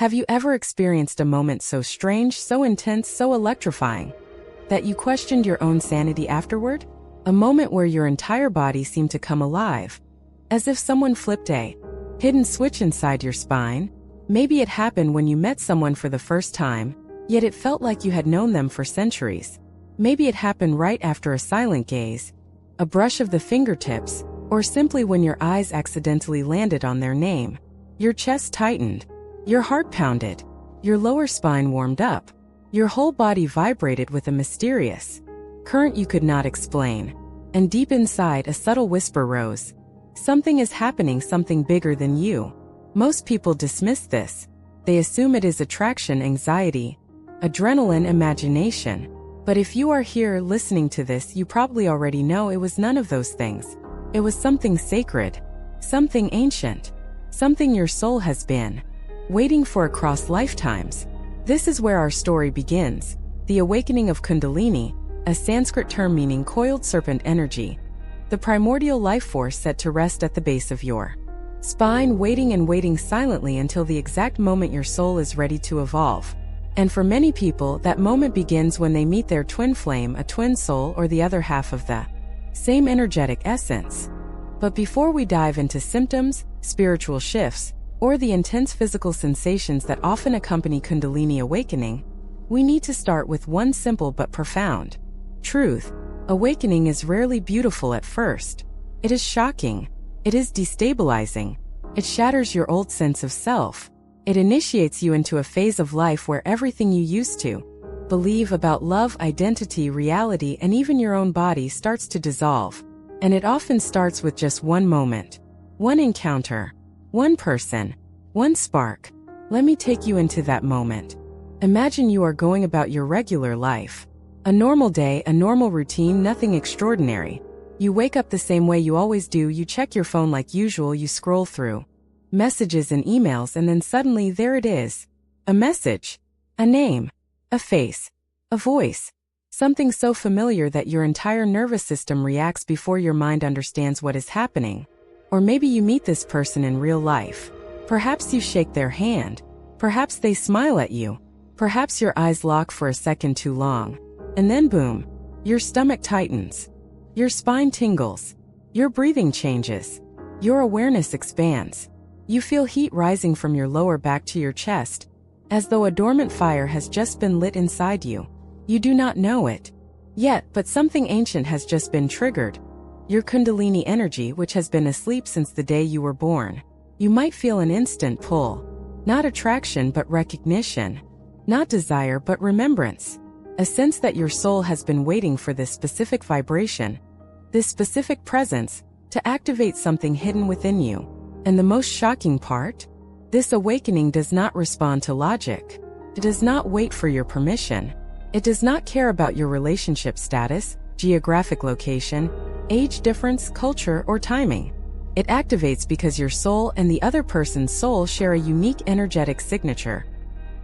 Have you ever experienced a moment so strange, so intense, so electrifying, that you questioned your own sanity afterward? A moment where your entire body seemed to come alive, as if someone flipped a hidden switch inside your spine. Maybe it happened when you met someone for the first time, yet it felt like you had known them for centuries. Maybe it happened right after a silent gaze, a brush of the fingertips, or simply when your eyes accidentally landed on their name. Your chest tightened, your heart pounded, your lower spine warmed up, your whole body vibrated with a mysterious current you could not explain. And deep inside, a subtle whisper rose. Something is happening, something bigger than you. Most people dismiss this. They assume it is attraction, anxiety, adrenaline, imagination. But if you are here listening to this, you probably already know it was none of those things. It was something sacred, something ancient, something your soul has been waiting for across lifetimes. This is where our story begins. The awakening of Kundalini, a Sanskrit term meaning coiled serpent energy, the primordial life force set to rest at the base of your spine, waiting and waiting silently until the exact moment your soul is ready to evolve. And for many people, that moment begins when they meet their twin flame, a twin soul, or the other half of the same energetic essence. But before we dive into symptoms, spiritual shifts, or the intense physical sensations that often accompany Kundalini awakening, we need to start with one simple but profound truth. Awakening is rarely beautiful at first. It is shocking. It is destabilizing. It shatters your old sense of self. It initiates you into a phase of life where everything you used to believe about love, identity, reality, and even your own body starts to dissolve. And it often starts with just one moment, one encounter, one person, one spark. Let me take you into that moment. Imagine you are going about your regular life. A normal day, a normal routine, nothing extraordinary. You wake up the same way you always do, you check your phone like usual, you scroll through messages and emails, and then suddenly there it is. A message, a name, a face, a voice, something so familiar that your entire nervous system reacts before your mind understands what is happening. Or maybe you meet this person in real life. Perhaps you shake their hand. Perhaps they smile at you. Perhaps your eyes lock for a second too long. And then boom, your stomach tightens. Your spine tingles. Your breathing changes. Your awareness expands. You feel heat rising from your lower back to your chest, as though a dormant fire has just been lit inside you. You do not know it yet, but something ancient has just been triggered. Your Kundalini energy, which has been asleep since the day you were born. You might feel an instant pull. Not attraction but recognition. Not desire but remembrance. A sense that your soul has been waiting for this specific vibration, this specific presence, to activate something hidden within you. And the most shocking part? This awakening does not respond to logic. It does not wait for your permission. It does not care about your relationship status, geographic location, age difference, culture, or timing. It activates because your soul and the other person's soul share a unique energetic signature,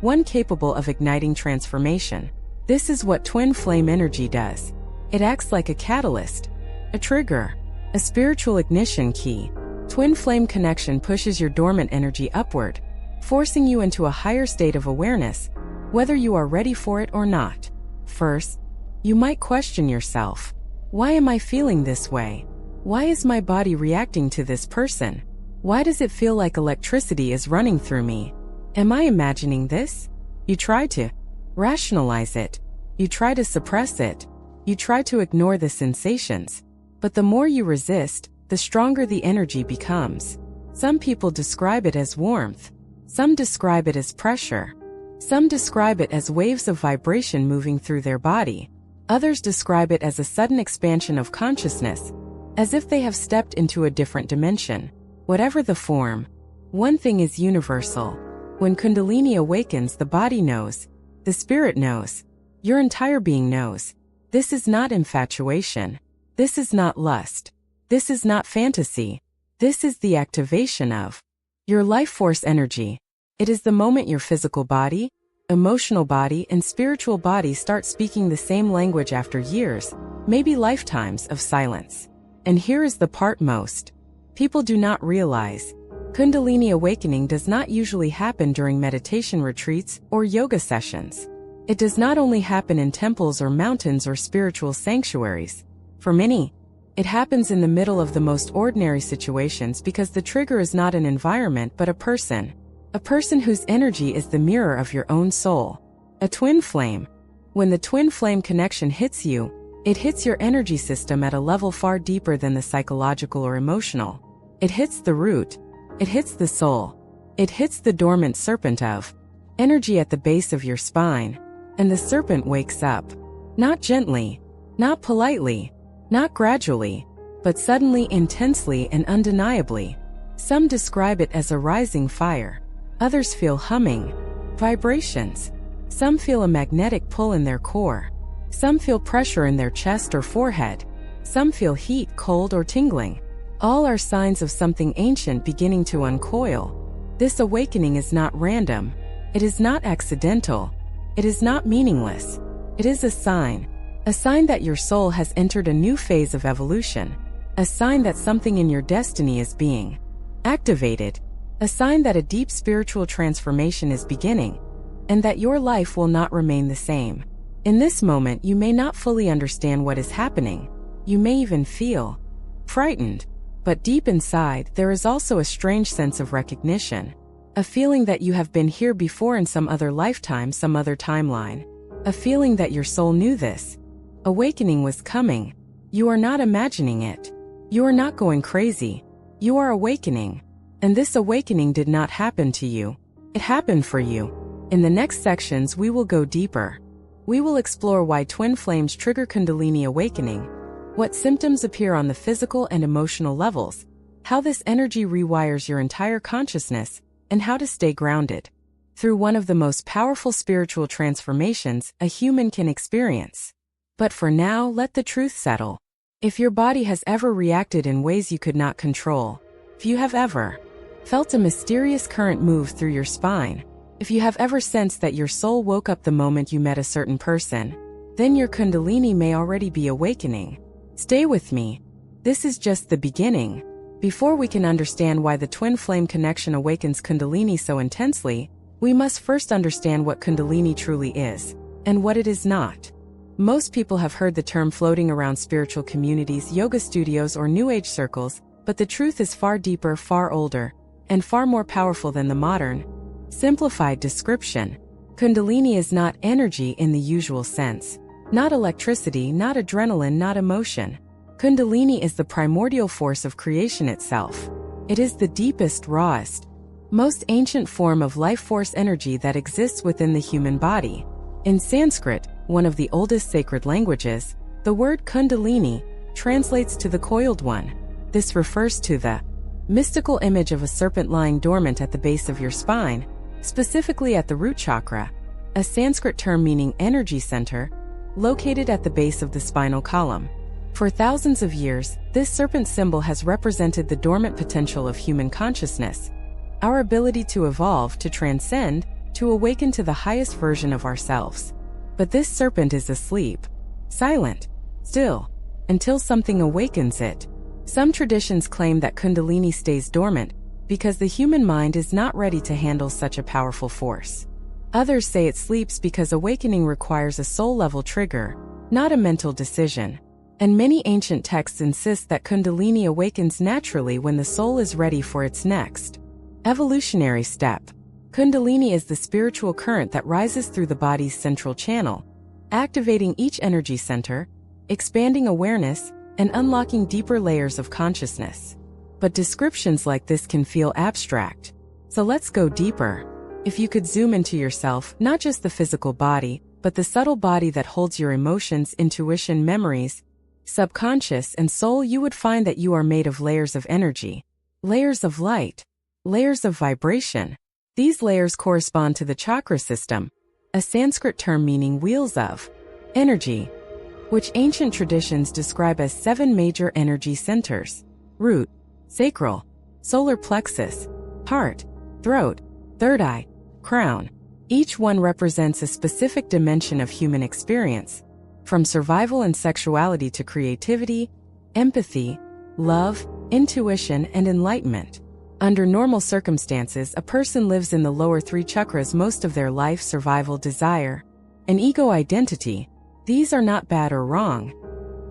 one capable of igniting transformation. This is what twin flame energy does. It acts like a catalyst, a trigger, a spiritual ignition key. Twin flame connection pushes your dormant energy upward, forcing you into a higher state of awareness, whether you are ready for it or not. First, you might question yourself. Why am I feeling this way? Why is my body reacting to this person? Why does it feel like electricity is running through me? Am I imagining this? You try to rationalize it. You try to suppress it. You try to ignore the sensations. But the more you resist, the stronger the energy becomes. Some people describe it as warmth. Some describe it as pressure. Some describe it as waves of vibration moving through their body. Others describe it as a sudden expansion of consciousness, as if they have stepped into a different dimension. Whatever the form, one thing is universal. When Kundalini awakens, the body knows. The spirit knows. Your entire being knows. This is not infatuation. This is not lust. This is not fantasy. This is the activation of your life force energy. It is the moment your physical body, emotional body, and spiritual body start speaking the same language after years, maybe lifetimes, of silence. And here is the part most people do not realize. Kundalini awakening does not usually happen during meditation retreats or yoga sessions. It does not only happen in temples or mountains or spiritual sanctuaries. For many, it happens in the middle of the most ordinary situations because the trigger is not an environment but a person. A person whose energy is the mirror of your own soul. A twin flame. When the twin flame connection hits you, it hits your energy system at a level far deeper than the psychological or emotional. It hits the root. It hits the soul. It hits the dormant serpent of energy at the base of your spine. And the serpent wakes up. Not gently, not politely, not gradually, but suddenly, intensely, and undeniably. Some describe it as a rising fire. Others feel humming, vibrations. Some feel a magnetic pull in their core. Some feel pressure in their chest or forehead. Some feel heat, cold, or tingling. All are signs of something ancient beginning to uncoil. This awakening is not random. It is not accidental. It is not meaningless. It is a sign that your soul has entered a new phase of evolution, a sign that something in your destiny is being activated, a sign that a deep spiritual transformation is beginning, and that your life will not remain the same. In this moment, you may not fully understand what is happening. You may even feel frightened, but deep inside, there is also a strange sense of recognition. A feeling that you have been here before in some other lifetime, some other timeline. A feeling that your soul knew this awakening was coming. You are not imagining it. You are not going crazy. You are awakening. And this awakening did not happen to you. It happened for you. In the next sections, we will go deeper. We will explore why twin flames trigger Kundalini awakening, what symptoms appear on the physical and emotional levels, how this energy rewires your entire consciousness, and how to stay grounded through one of the most powerful spiritual transformations a human can experience. But for now, let the truth settle. If your body has ever reacted in ways you could not control, if you have ever felt a mysterious current move through your spine, if you have ever sensed that your soul woke up the moment you met a certain person, then your Kundalini may already be awakening. Stay with me. This is just the beginning. Before we can understand why the twin flame connection awakens Kundalini so intensely, we must first understand what Kundalini truly is, and what it is not. Most people have heard the term floating around spiritual communities, yoga studios, or New Age circles, but the truth is far deeper, far older, and far more powerful than the modern, simplified description. Kundalini is not energy in the usual sense. Not electricity, not adrenaline, not emotion. Kundalini is the primordial force of creation itself. It is the deepest, rawest, most ancient form of life force energy that exists within the human body. In Sanskrit, one of the oldest sacred languages, the word Kundalini translates to the coiled one. This refers to the mystical image of a serpent lying dormant at the base of your spine, specifically at the root chakra, a Sanskrit term meaning energy center, located at the base of the spinal column. For thousands of years, this serpent symbol has represented the dormant potential of human consciousness, our ability to evolve, to transcend, to awaken to the highest version of ourselves. But this serpent is asleep, silent, still, until something awakens it. Some traditions claim that Kundalini stays dormant because the human mind is not ready to handle such a powerful force. Others say it sleeps because awakening requires a soul-level trigger, not a mental decision. And many ancient texts insist that Kundalini awakens naturally when the soul is ready for its next evolutionary step. Kundalini is the spiritual current that rises through the body's central channel, activating each energy center, expanding awareness, and unlocking deeper layers of consciousness. But descriptions like this can feel abstract. So let's go deeper. If you could zoom into yourself, not just the physical body, but the subtle body that holds your emotions, intuition, memories, subconscious, and soul, you would find that you are made of layers of energy, layers of light, layers of vibration. These layers correspond to the chakra system, a Sanskrit term meaning wheels of energy, which ancient traditions describe as 7 major energy centers: root, sacral, solar plexus, heart, throat, third eye, crown. Each one represents a specific dimension of human experience, from survival and sexuality to creativity, empathy, love, intuition, and enlightenment. Under normal circumstances, a person lives in the lower three chakras most of their life: survival, desire, and ego identity. These are not bad or wrong.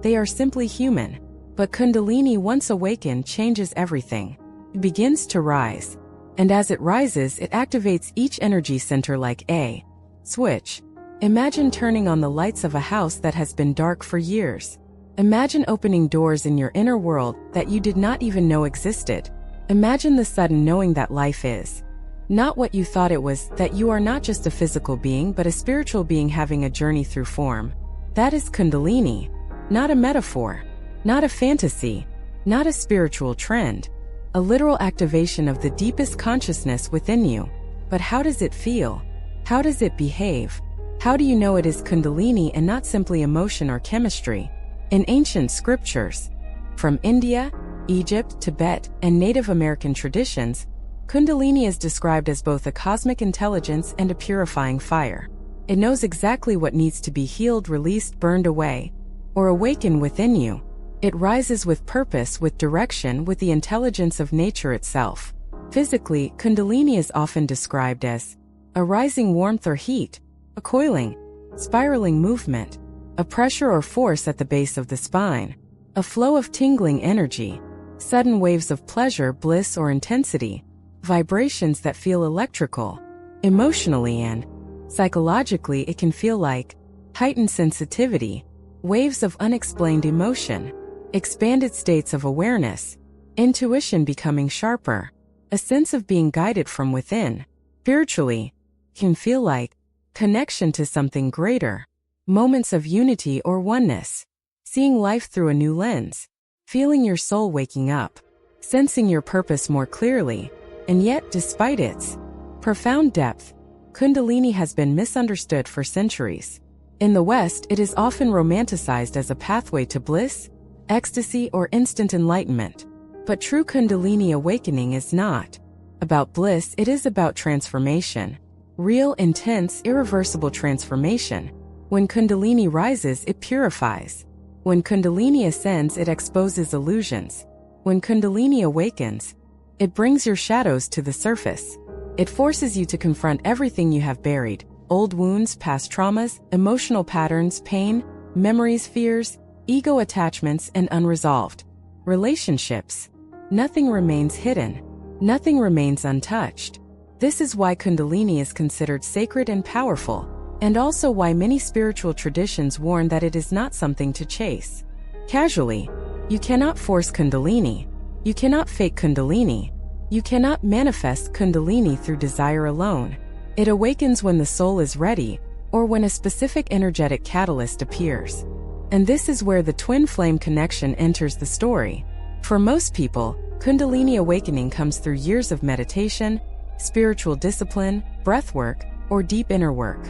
They are simply human. But Kundalini, once awakened, changes everything. It begins to rise. And as it rises, it activates each energy center like a switch. Imagine turning on the lights of a house that has been dark for years. Imagine opening doors in your inner world that you did not even know existed. Imagine the sudden knowing that life is not what you thought it was, that you are not just a physical being but a spiritual being having a journey through form. That is Kundalini. Not a metaphor. Not a fantasy. Not a spiritual trend. A literal activation of the deepest consciousness within you. But how does it feel? How does it behave? How do you know it is Kundalini and not simply emotion or chemistry? In ancient scriptures, from India, Egypt, Tibet, and Native American traditions, Kundalini is described as both a cosmic intelligence and a purifying fire. It knows exactly what needs to be healed, released, burned away, or awakened within you. It rises with purpose, with direction, with the intelligence of nature itself. Physically, Kundalini is often described as a rising warmth or heat, a coiling, spiraling movement, a pressure or force at the base of the spine, a flow of tingling energy, sudden waves of pleasure, bliss, or intensity, vibrations that feel electrical. Emotionally and psychologically, it can feel like heightened sensitivity, waves of unexplained emotion, expanded states of awareness, intuition becoming sharper, a sense of being guided from within. Spiritually, it can feel like connection to something greater, moments of unity or oneness, seeing life through a new lens, feeling your soul waking up, sensing your purpose more clearly. And yet, despite its profound depth, Kundalini has been misunderstood for centuries. In the West, it is often romanticized as a pathway to bliss, ecstasy, or instant enlightenment. But true Kundalini awakening is not about bliss, it is about transformation. Real, intense, irreversible transformation. When Kundalini rises, it purifies. When Kundalini ascends, it exposes illusions. When Kundalini awakens, it brings your shadows to the surface. It forces you to confront everything you have buried: old wounds, past traumas, emotional patterns, pain, memories, fears, ego attachments, and unresolved relationships. Nothing remains hidden. Nothing remains untouched. This is why Kundalini is considered sacred and powerful, and also why many spiritual traditions warn that it is not something to chase casually. You cannot force Kundalini. You cannot fake Kundalini. You cannot manifest Kundalini through desire alone. It awakens when the soul is ready, or when a specific energetic catalyst appears. And this is where the twin flame connection enters the story. For most people, Kundalini awakening comes through years of meditation, spiritual discipline, breathwork, or deep inner work.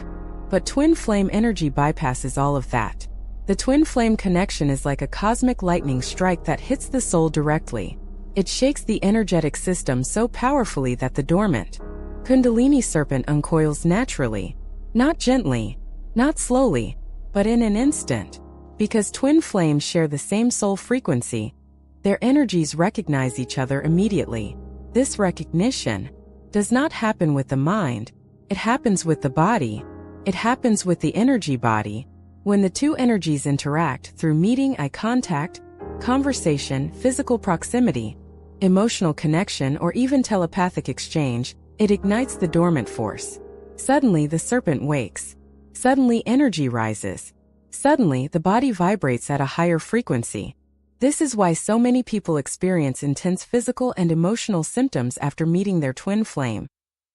But twin flame energy bypasses all of that. The twin flame connection is like a cosmic lightning strike that hits the soul directly. It shakes the energetic system so powerfully that the dormant Kundalini serpent uncoils naturally, not gently, not slowly, but in an instant. Because twin flames share the same soul frequency, their energies recognize each other immediately. This recognition does not happen with the mind, it happens with the body. It happens with the energy body. When the two energies interact through meeting, eye contact, conversation, physical proximity, emotional connection, or even telepathic exchange, it ignites the dormant force. Suddenly the serpent wakes. Suddenly energy rises. Suddenly the body vibrates at a higher frequency. This is why so many people experience intense physical and emotional symptoms after meeting their twin flame.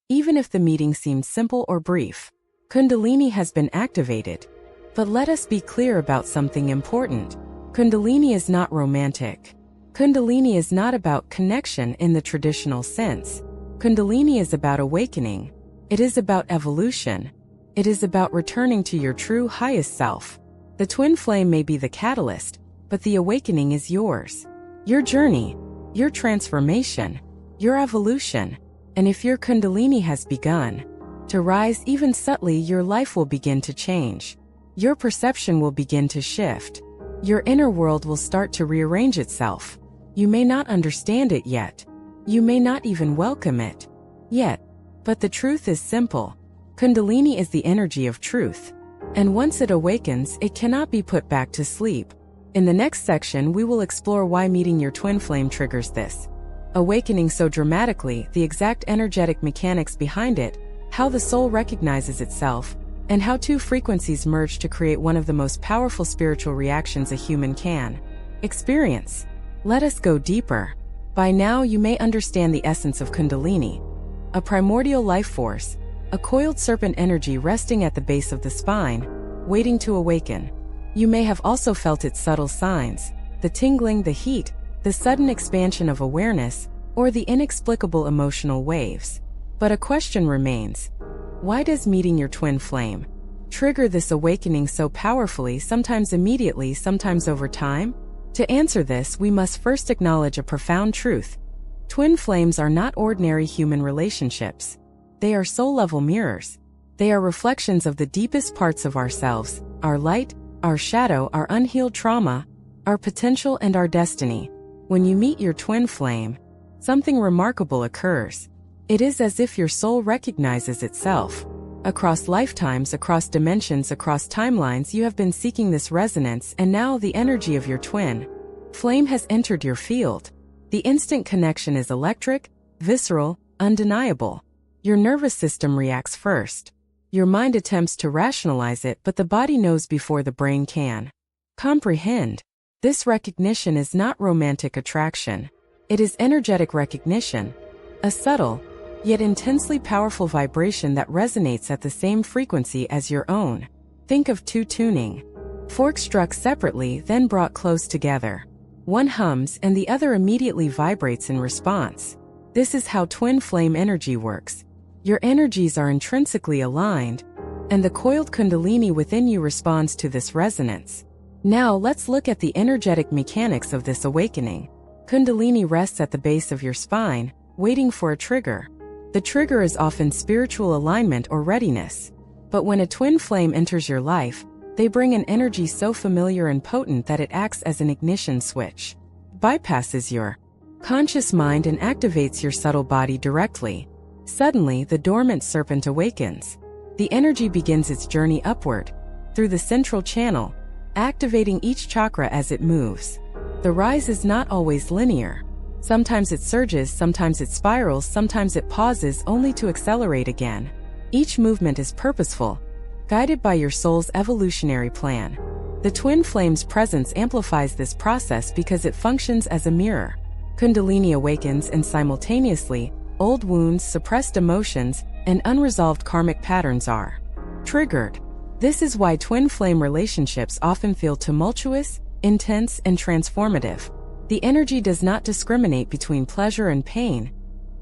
Even if the meeting seemed simple or brief, Kundalini has been activated. But let us be clear about something important. Kundalini is not romantic. Kundalini is not about connection in the traditional sense. Kundalini is about awakening. It is about evolution. It is about returning to your true highest self. The twin flame may be the catalyst, but the awakening is yours. Your journey, your transformation, your evolution. And if your Kundalini has begun to rise even subtly, your life will begin to change. Your perception will begin to shift. Your inner world will start to rearrange itself. You may not understand it yet, You may not even welcome it yet, but the truth is simple. Kundalini is the energy of truth, and once it awakens, it cannot be put back to sleep. In the next section, we will explore why meeting your twin flame triggers this awakening so dramatically, the exact energetic mechanics behind it, how the soul recognizes itself, and how two frequencies merge to create one of the most powerful spiritual reactions a human can experience. Let us go deeper. By now, you may understand the essence of Kundalini, a primordial life force, a coiled serpent energy resting at the base of the spine, waiting to awaken. You may have also felt its subtle signs, the tingling, the heat, the sudden expansion of awareness, or the inexplicable emotional waves. But a question remains. Why does meeting your twin flame trigger this awakening so powerfully, sometimes immediately, sometimes over time? To answer this, we must first acknowledge a profound truth. Twin flames are not ordinary human relationships. They are soul-level mirrors. They are reflections of the deepest parts of ourselves, our light, our shadow, our unhealed trauma, our potential, and our destiny. When you meet your twin flame, something remarkable occurs. It is as if your soul recognizes itself. Across lifetimes, across dimensions, across timelines, you have been seeking this resonance, and now the energy of your twin flame has entered your field. The instant connection is electric, visceral, undeniable. Your nervous system reacts first. Your mind attempts to rationalize it, but the body knows before the brain can comprehend. This recognition is not romantic attraction. It is energetic recognition, a subtle, yet intensely powerful vibration that resonates at the same frequency as your own. Think of two tuning forks struck separately, then brought close together. One hums and the other immediately vibrates in response. This is how twin flame energy works. Your energies are intrinsically aligned, and the coiled Kundalini within you responds to this resonance. Now let's look at the energetic mechanics of this awakening. Kundalini rests at the base of your spine, waiting for a trigger. The trigger is often spiritual alignment or readiness. But when a twin flame enters your life, they bring an energy so familiar and potent that it acts as an ignition switch, bypasses your conscious mind and activates your subtle body directly. Suddenly, the dormant serpent awakens. The energy begins its journey upward, through the central channel, activating each chakra as it moves. The rise is not always linear. Sometimes it surges, sometimes it spirals, sometimes it pauses only to accelerate again. Each movement is purposeful, guided by your soul's evolutionary plan. The twin flame's presence amplifies this process because it functions as a mirror. Kundalini awakens, and simultaneously, old wounds, suppressed emotions, and unresolved karmic patterns are triggered. This is why twin flame relationships often feel tumultuous, intense, and transformative. The energy does not discriminate between pleasure and pain.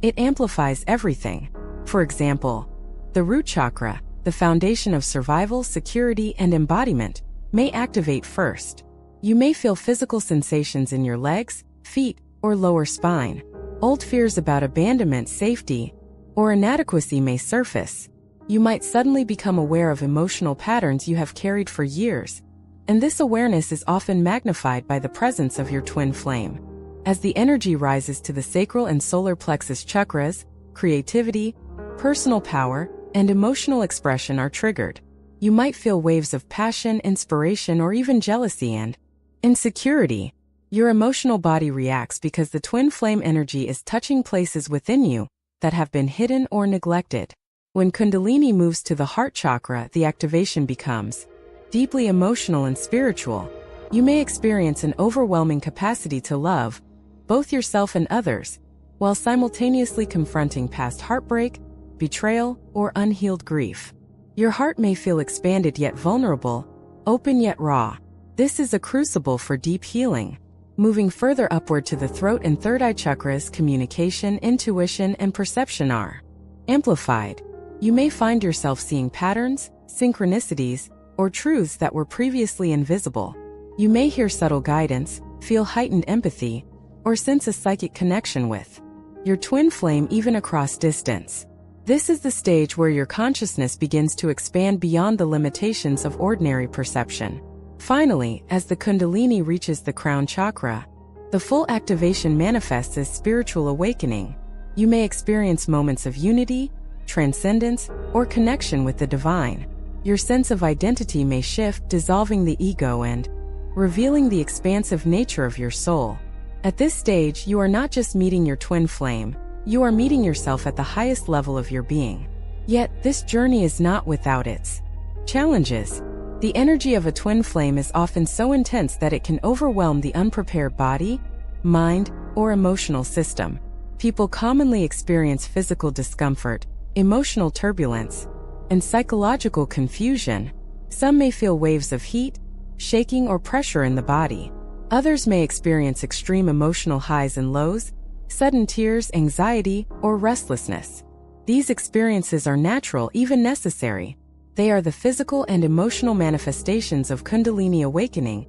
It amplifies everything. For example, the root chakra, the foundation of survival, security, and embodiment, may activate first. You may feel physical sensations in your legs, feet, or lower spine. Old fears about abandonment, safety, or inadequacy may surface. You might suddenly become aware of emotional patterns you have carried for years, and this awareness is often magnified by the presence of your twin flame. As the energy rises to the sacral and solar plexus chakras, creativity, personal power, and emotional expression are triggered. You might feel waves of passion, inspiration, or even jealousy and insecurity. Your emotional body reacts because the twin flame energy is touching places within you that have been hidden or neglected. When Kundalini moves to the heart chakra, the activation becomes deeply emotional and spiritual. You may experience an overwhelming capacity to love, both yourself and others, while simultaneously confronting past heartbreak, betrayal, or unhealed grief. Your heart may feel expanded yet vulnerable, open yet raw. This is a crucible for deep healing. Moving further upward to the throat and third eye chakras, communication, intuition, and perception are amplified. You may find yourself seeing patterns, synchronicities, or truths that were previously invisible. You may hear subtle guidance, feel heightened empathy, or sense a psychic connection with your twin flame even across distance. This is the stage where your consciousness begins to expand beyond the limitations of ordinary perception. Finally, as the Kundalini reaches the crown chakra, The full activation manifests as spiritual awakening. You may experience moments of unity, transcendence, or connection with the divine. Your sense of identity may shift, dissolving the ego and revealing the expansive nature of your soul. At this stage, you are not just meeting your twin flame, you are meeting yourself at the highest level of your being. Yet, this journey is not without its challenges. The energy of a twin flame is often so intense that it can overwhelm the unprepared body, mind, or emotional system. People commonly experience physical discomfort, emotional turbulence, and psychological confusion. Some may feel waves of heat, shaking, or pressure in the body. Others may experience extreme emotional highs and lows, sudden tears, anxiety, or restlessness. These experiences are natural, even necessary. They are the physical and emotional manifestations of Kundalini awakening,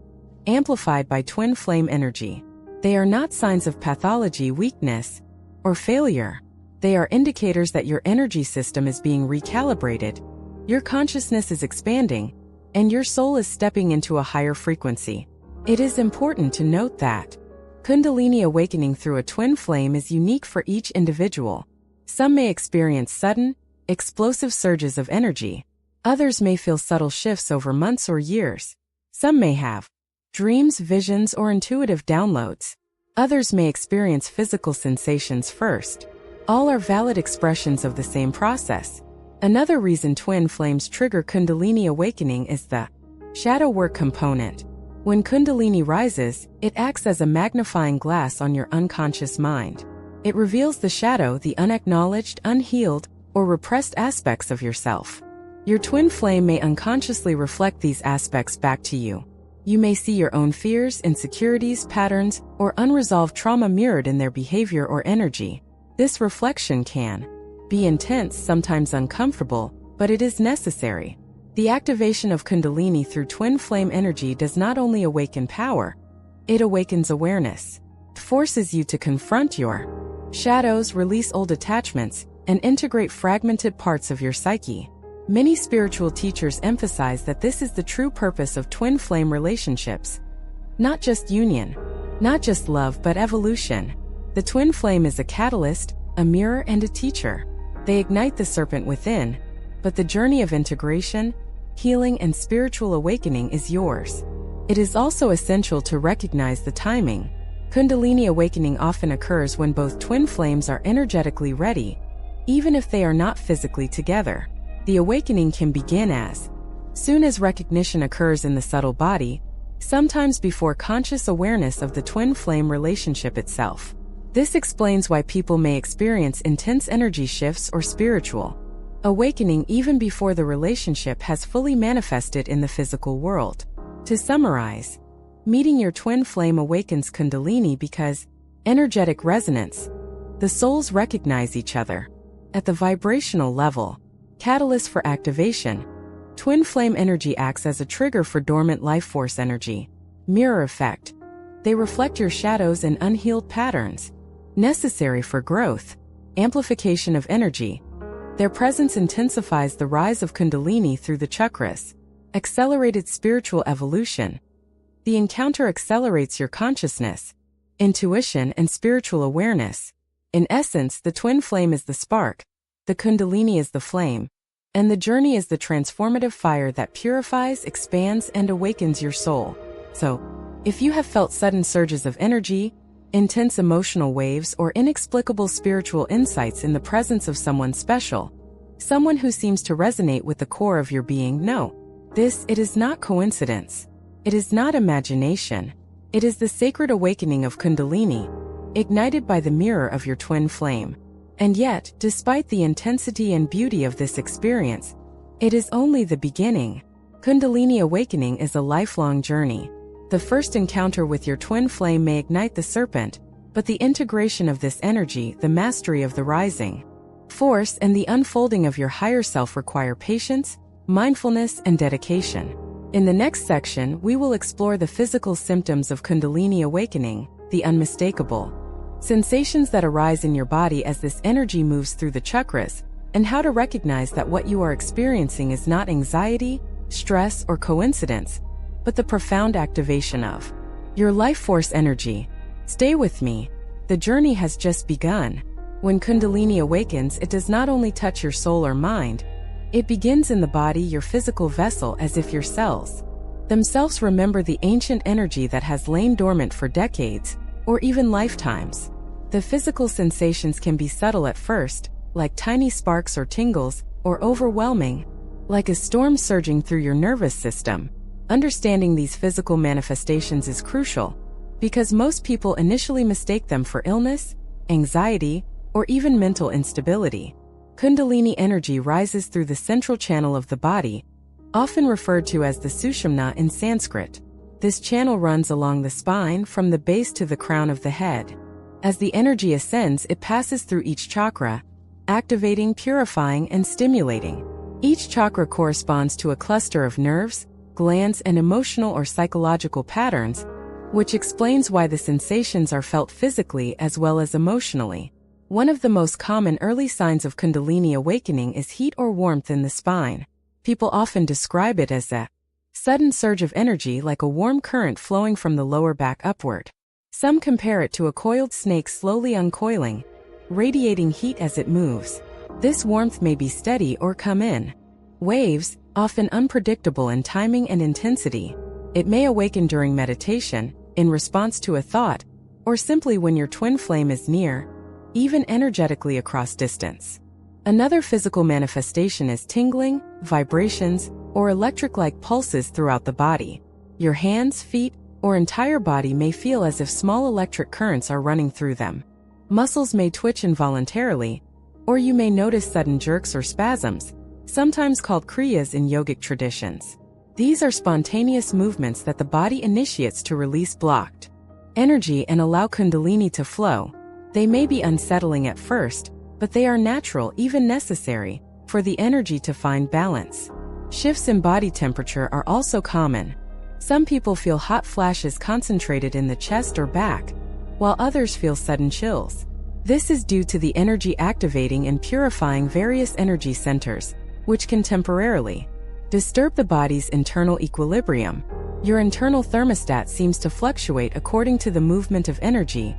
amplified by twin flame energy. They are not signs of pathology, weakness, or failure. They are indicators that your energy system is being recalibrated, your consciousness is expanding, and your soul is stepping into a higher frequency. It is important to note that Kundalini awakening through a twin flame is unique for each individual. Some may experience sudden, explosive surges of energy. Others may feel subtle shifts over months or years. Some may have dreams, visions, or intuitive downloads. Others may experience physical sensations first. All are valid expressions of the same process. Another reason twin flames trigger Kundalini awakening is the shadow work component. When Kundalini rises, it acts as a magnifying glass on your unconscious mind. It reveals the shadow, the unacknowledged, unhealed, or repressed aspects of yourself. Your twin flame may unconsciously reflect these aspects back to you. You may see your own fears, insecurities, patterns, or unresolved trauma mirrored in their behavior or energy. This reflection can be intense, sometimes uncomfortable, but it is necessary. The activation of Kundalini through twin flame energy does not only awaken power, it awakens awareness. It forces you to confront your shadows, release old attachments, and integrate fragmented parts of your psyche. Many spiritual teachers emphasize that this is the true purpose of twin flame relationships. Not just union, not just love, but evolution. The twin flame is a catalyst, a mirror, and a teacher. They ignite the serpent within, but the journey of integration, healing, and spiritual awakening is yours. It is also essential to recognize the timing. Kundalini awakening often occurs when both twin flames are energetically ready, even if they are not physically together. The awakening can begin as soon as recognition occurs in the subtle body, sometimes before conscious awareness of the twin flame relationship itself. This explains why people may experience intense energy shifts or spiritual awakening even before the relationship has fully manifested in the physical world. To summarize, meeting your twin flame awakens Kundalini because energetic resonance. The souls recognize each other at the vibrational level. Catalyst for activation. Twin flame energy acts as a trigger for dormant life force energy. Mirror effect. They reflect your shadows and unhealed patterns. Necessary for growth. Amplification of energy. Their presence intensifies the rise of Kundalini through the chakras. Accelerated spiritual evolution. The encounter accelerates your consciousness, intuition, and spiritual awareness. In essence, the twin flame is the spark, the Kundalini is the flame, and the journey is the transformative fire that purifies, expands, and awakens your soul. So, if you have felt sudden surges of energy, intense emotional waves, or inexplicable spiritual insights in the presence of someone special, someone who seems to resonate with the core of your being, know this: it is not coincidence. It is not imagination. It is the sacred awakening of Kundalini, ignited by the mirror of your twin flame. And yet, despite the intensity and beauty of this experience, it is only the beginning. Kundalini awakening is a lifelong journey. The first encounter with your twin flame may ignite the serpent, but the integration of this energy, the mastery of the rising force, and the unfolding of your higher self require patience, mindfulness, and dedication. In the next section, we will explore the physical symptoms of Kundalini awakening, the unmistakable sensations that arise in your body as this energy moves through the chakras, and how to recognize that what you are experiencing is not anxiety, stress, or coincidence, but the profound activation of your life force energy. Stay with me. The journey has just begun. When Kundalini awakens, it does not only touch your soul or mind, it begins in the body, your physical vessel, as if your cells themselves remember the ancient energy that has lain dormant for decades, or even lifetimes. The physical sensations can be subtle at first, like tiny sparks or tingles, or overwhelming, like a storm surging through your nervous system. Understanding these physical manifestations is crucial, because most people initially mistake them for illness, anxiety, or even mental instability. Kundalini energy rises through the central channel of the body, often referred to as the Sushumna in Sanskrit. This channel runs along the spine from the base to the crown of the head. As the energy ascends, it passes through each chakra, activating, purifying, and stimulating. Each chakra corresponds to a cluster of nerves, glands, and emotional or psychological patterns, which explains why the sensations are felt physically as well as emotionally. One of the most common early signs of Kundalini awakening is heat or warmth in the spine. People often describe it as a sudden surge of energy, like a warm current flowing from the lower back upward. Some compare it to a coiled snake slowly uncoiling, radiating heat as it moves. This warmth may be steady or come in waves, often unpredictable in timing and intensity. It may awaken during meditation, in response to a thought, or simply when your twin flame is near, even energetically across distance. Another physical manifestation is tingling, vibrations, or electric-like pulses throughout the body. Your hands, feet, or entire body may feel as if small electric currents are running through them. Muscles may twitch involuntarily, or you may notice sudden jerks or spasms, sometimes called kriyas in yogic traditions. These are spontaneous movements that the body initiates to release blocked energy and allow Kundalini to flow. They may be unsettling at first, but they are natural, even necessary, for the energy to find balance. Shifts in body temperature are also common. Some people feel hot flashes concentrated in the chest or back, while others feel sudden chills. This is due to the energy activating and purifying various energy centers, which can temporarily disturb the body's internal equilibrium. Your internal thermostat seems to fluctuate according to the movement of energy,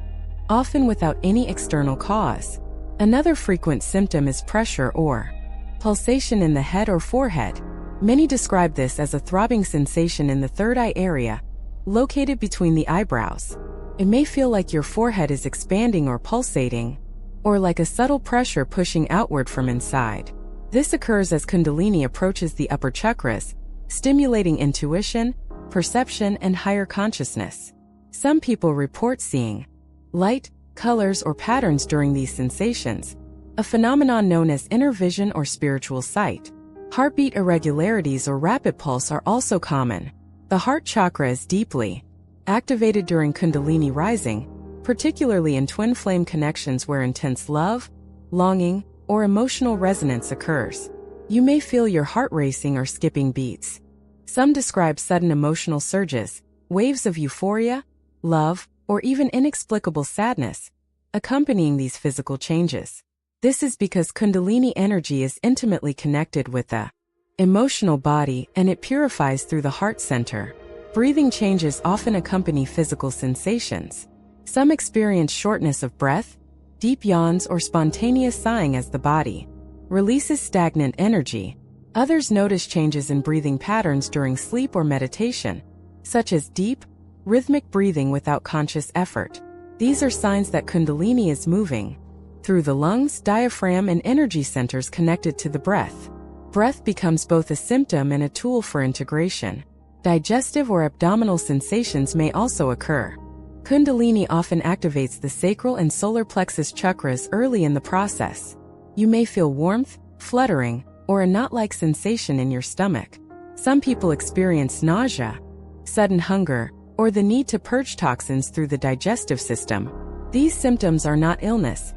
often without any external cause. Another frequent symptom is pressure or pulsation in the head or forehead. Many describe this as a throbbing sensation in the third eye area, located between the eyebrows. It may feel like your forehead is expanding or pulsating, or like a subtle pressure pushing outward from inside. This occurs as Kundalini approaches the upper chakras, stimulating intuition, perception, and higher consciousness. Some people report seeing light, colors, or patterns during these sensations, a phenomenon known as inner vision or spiritual sight. Heartbeat irregularities or rapid pulse are also common. The heart chakra is deeply activated during Kundalini rising, particularly in twin flame connections where intense love, longing, or emotional resonance occurs. You may feel your heart racing or skipping beats. Some describe sudden emotional surges, waves of euphoria, love, or even inexplicable sadness, accompanying these physical changes. This is because Kundalini energy is intimately connected with the emotional body, and it purifies through the heart center. Breathing changes often accompany physical sensations. Some experience shortness of breath, deep yawns, or spontaneous sighing as the body releases stagnant energy. Others notice changes in breathing patterns during sleep or meditation, such as deep, rhythmic breathing without conscious effort. These are signs that Kundalini is moving through the lungs, diaphragm, and energy centers connected to the breath. Breath becomes both a symptom and a tool for integration. Digestive or abdominal sensations may also occur. Kundalini often activates the sacral and solar plexus chakras early in the process. You may feel warmth, fluttering, or a knot-like sensation in your stomach. Some people experience nausea, sudden hunger, or the need to purge toxins through the digestive system. These symptoms are not illness.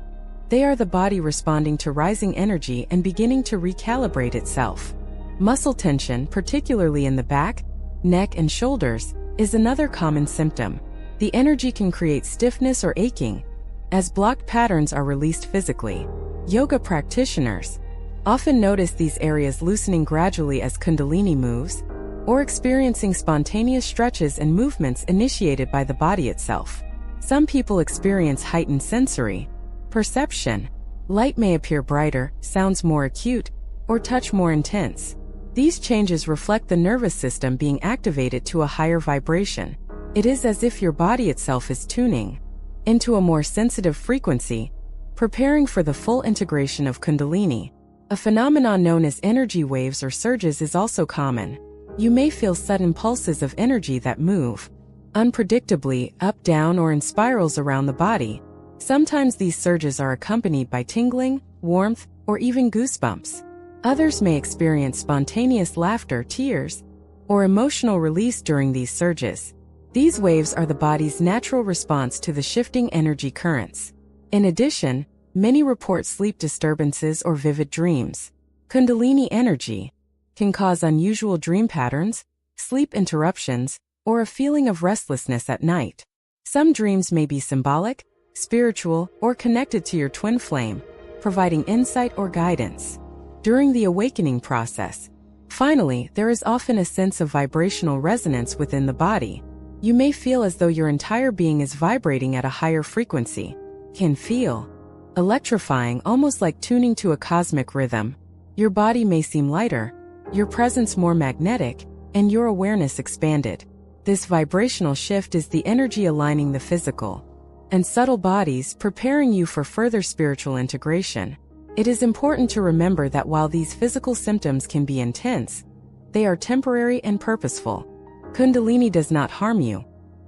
They are the body responding to rising energy and beginning to recalibrate itself. Muscle tension, particularly in the back, neck, and shoulders, is another common symptom. The energy can create stiffness or aching, as blocked patterns are released physically. Yoga practitioners often notice these areas loosening gradually as Kundalini moves, or experiencing spontaneous stretches and movements initiated by the body itself. Some people experience heightened sensory perception. Light may appear brighter, sounds more acute, or touch more intense. These changes reflect the nervous system being activated to a higher vibration. It is as if your body itself is tuning into a more sensitive frequency, preparing for the full integration of Kundalini. A phenomenon known as energy waves or surges is also common. You may feel sudden pulses of energy that move unpredictably up, down, or in spirals around the body. Sometimes these surges are accompanied by tingling, warmth, or even goosebumps. Others may experience spontaneous laughter, tears, or emotional release during these surges. These waves are the body's natural response to the shifting energy currents. In addition, many report sleep disturbances or vivid dreams. Kundalini energy can cause unusual dream patterns, sleep interruptions, or a feeling of restlessness at night. Some dreams may be symbolic, spiritual, or connected to your twin flame, providing insight or guidance during the awakening process. Finally, there is often a sense of vibrational resonance within the body. You may feel as though your entire being is vibrating at a higher frequency. Can feel electrifying, almost like tuning to a cosmic rhythm. Your body may seem lighter, your presence more magnetic, and your awareness expanded. This vibrational shift is the energy aligning the physical and subtle bodies, preparing you for further spiritual integration. It is important to remember that while these physical symptoms can be intense, they are temporary and purposeful. Kundalini does not harm you.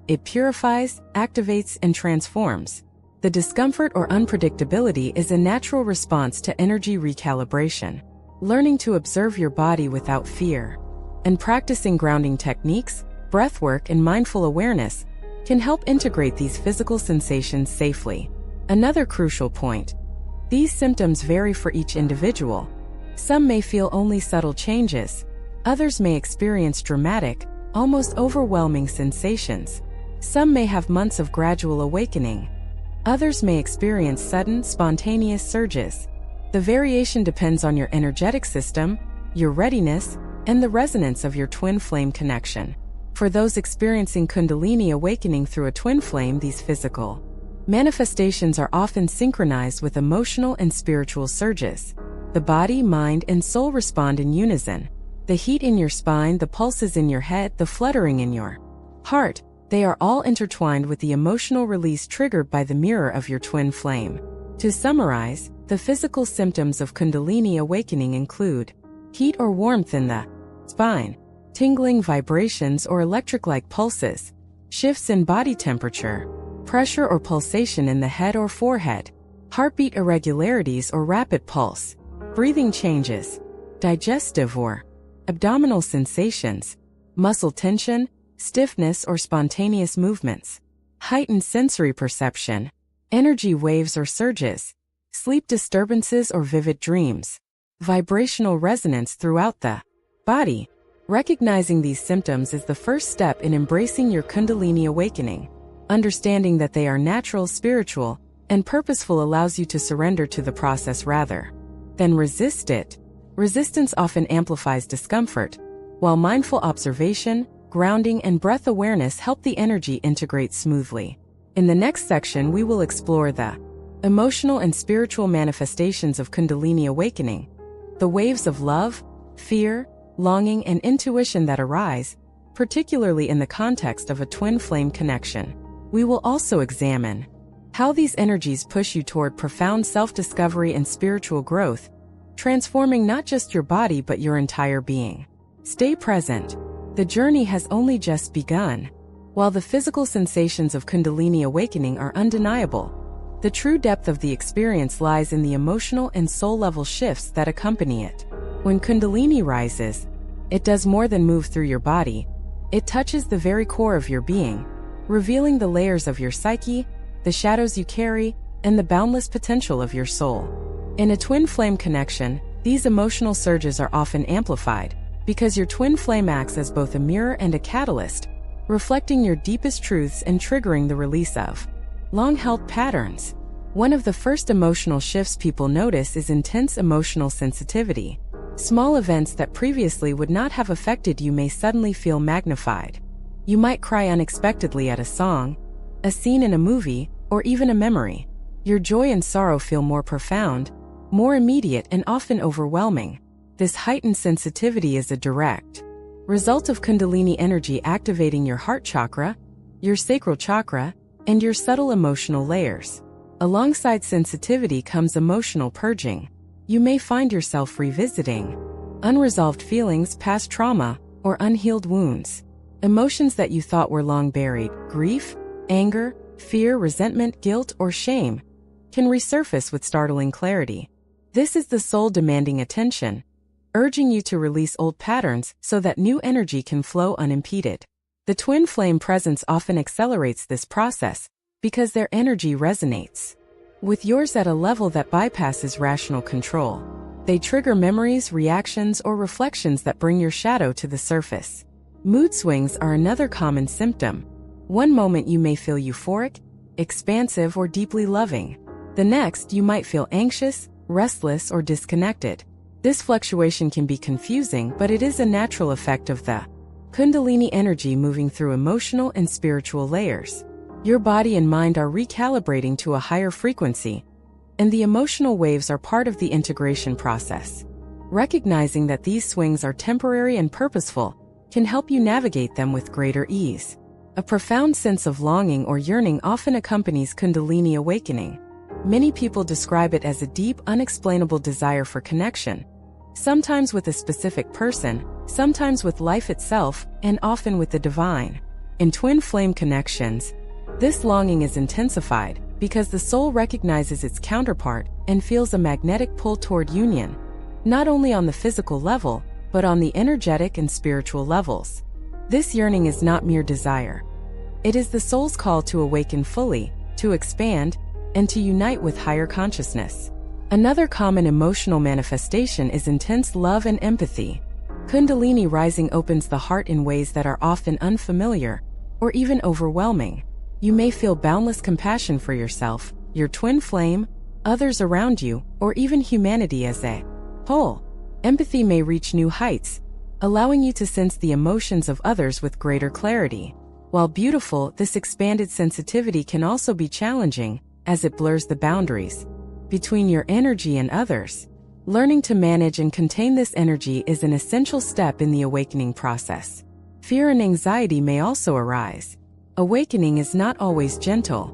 It purifies, activates, and transforms. The discomfort or unpredictability is a natural response to energy recalibration. Learning to observe your body without fear and practicing grounding techniques, breathwork, and mindful awareness can help integrate these physical sensations safely. Another crucial point: these symptoms vary for each individual. Some may feel only subtle changes. Others may experience dramatic, almost overwhelming sensations. Some may have months of gradual awakening. Others may experience sudden, spontaneous surges. The variation depends on your energetic system, your readiness, and the resonance of your twin flame connection. For those experiencing Kundalini awakening through a twin flame, these physical manifestations are often synchronized with emotional and spiritual surges. The body, mind, and soul respond in unison. The heat in your spine, the pulses in your head, the fluttering in your heart, they are all intertwined with the emotional release triggered by the mirror of your twin flame. To summarize, the physical symptoms of Kundalini awakening include heat or warmth in the spine, tingling vibrations or electric-like pulses, shifts in body temperature, pressure or pulsation in the head or forehead, heartbeat irregularities or rapid pulse, breathing changes, digestive or abdominal sensations, muscle tension, stiffness or spontaneous movements, heightened sensory perception, energy waves or surges, sleep disturbances or vivid dreams, vibrational resonance throughout the body. Recognizing these symptoms is the first step in embracing your Kundalini awakening. Understanding that they are natural, spiritual, and purposeful allows you to surrender to the process rather than resist it. Resistance often amplifies discomfort, while mindful observation, grounding, and breath awareness help the energy integrate smoothly. In the next section, we will explore the emotional and spiritual manifestations of Kundalini awakening, the waves of love, fear, longing, and intuition that arise, particularly in the context of a twin flame connection. We will also examine how these energies push you toward profound self-discovery and spiritual growth, transforming not just your body but your entire being. Stay present. The journey has only just begun. While the physical sensations of Kundalini awakening are undeniable, the true depth of the experience lies in the emotional and soul-level shifts that accompany it. When Kundalini rises, it does more than move through your body. It touches the very core of your being, revealing the layers of your psyche, the shadows you carry, and the boundless potential of your soul. In a twin flame connection, these emotional surges are often amplified, because your twin flame acts as both a mirror and a catalyst, reflecting your deepest truths and triggering the release of long-held patterns. One of the first emotional shifts people notice is intense emotional sensitivity. Small events that previously would not have affected you may suddenly feel magnified. You might cry unexpectedly at a song, a scene in a movie, or even a memory. Your joy and sorrow feel more profound, more immediate, and often overwhelming. This heightened sensitivity is a direct result of Kundalini energy activating your heart chakra, your sacral chakra, and your subtle emotional layers. Alongside sensitivity comes emotional purging. You may find yourself revisiting unresolved feelings, past trauma, or unhealed wounds. Emotions that you thought were long buried, grief, anger, fear, resentment, guilt, or shame, can resurface with startling clarity. This is the soul demanding attention, urging you to release old patterns so that new energy can flow unimpeded. The twin flame presence often accelerates this process because their energy resonates with yours at a level that bypasses rational control. They trigger memories, reactions, or reflections that bring your shadow to the surface. Mood swings are another common symptom. One moment you may feel euphoric, expansive, or deeply loving. The next, you might feel anxious, restless, or disconnected. This fluctuation can be confusing, but it is a natural effect of the Kundalini energy moving through emotional and spiritual layers. Your body and mind are recalibrating to a higher frequency, and the emotional waves are part of the integration process. Recognizing that these swings are temporary and purposeful can help you navigate them with greater ease. A profound sense of longing or yearning often accompanies Kundalini awakening. Many people describe it as a deep, unexplainable desire for connection, sometimes with a specific person, sometimes with life itself, and often with the divine. In twin flame connections, this longing is intensified because the soul recognizes its counterpart and feels a magnetic pull toward union, not only on the physical level, but on the energetic and spiritual levels. This yearning is not mere desire. It is the soul's call to awaken fully, to expand, and to unite with higher consciousness. Another common emotional manifestation is intense love and empathy. Kundalini rising opens the heart in ways that are often unfamiliar or even overwhelming. You may feel boundless compassion for yourself, your twin flame, others around you, or even humanity as a whole. Empathy may reach new heights, allowing you to sense the emotions of others with greater clarity. While beautiful, this expanded sensitivity can also be challenging, as it blurs the boundaries between your energy and others. Learning to manage and contain this energy is an essential step in the awakening process. Fear and anxiety may also arise. Awakening is not always gentle.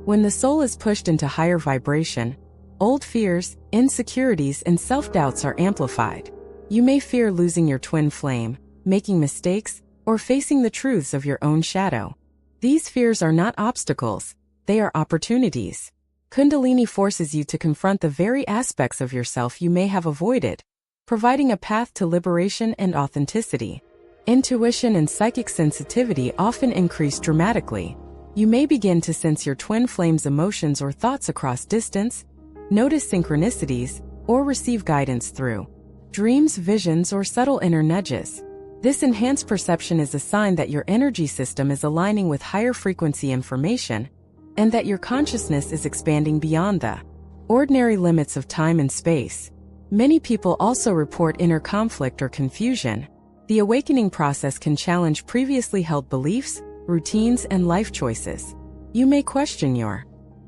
When the soul is pushed into higher vibration, old fears, insecurities, and self-doubts are amplified. You may fear losing your twin flame, making mistakes, or facing the truths of your own shadow. These fears are not obstacles, they are opportunities. Kundalini forces you to confront the very aspects of yourself you may have avoided, providing a path to liberation and authenticity. Intuition and psychic sensitivity often increase dramatically. You may begin to sense your twin flame's emotions or thoughts across distance, notice synchronicities, or receive guidance through dreams, visions, or subtle inner nudges. This enhanced perception is a sign that your energy system is aligning with higher frequency information, and that your consciousness is expanding beyond the ordinary limits of time and space. Many people also report inner conflict or confusion. The awakening process can challenge previously held beliefs, routines, and life choices. You may question your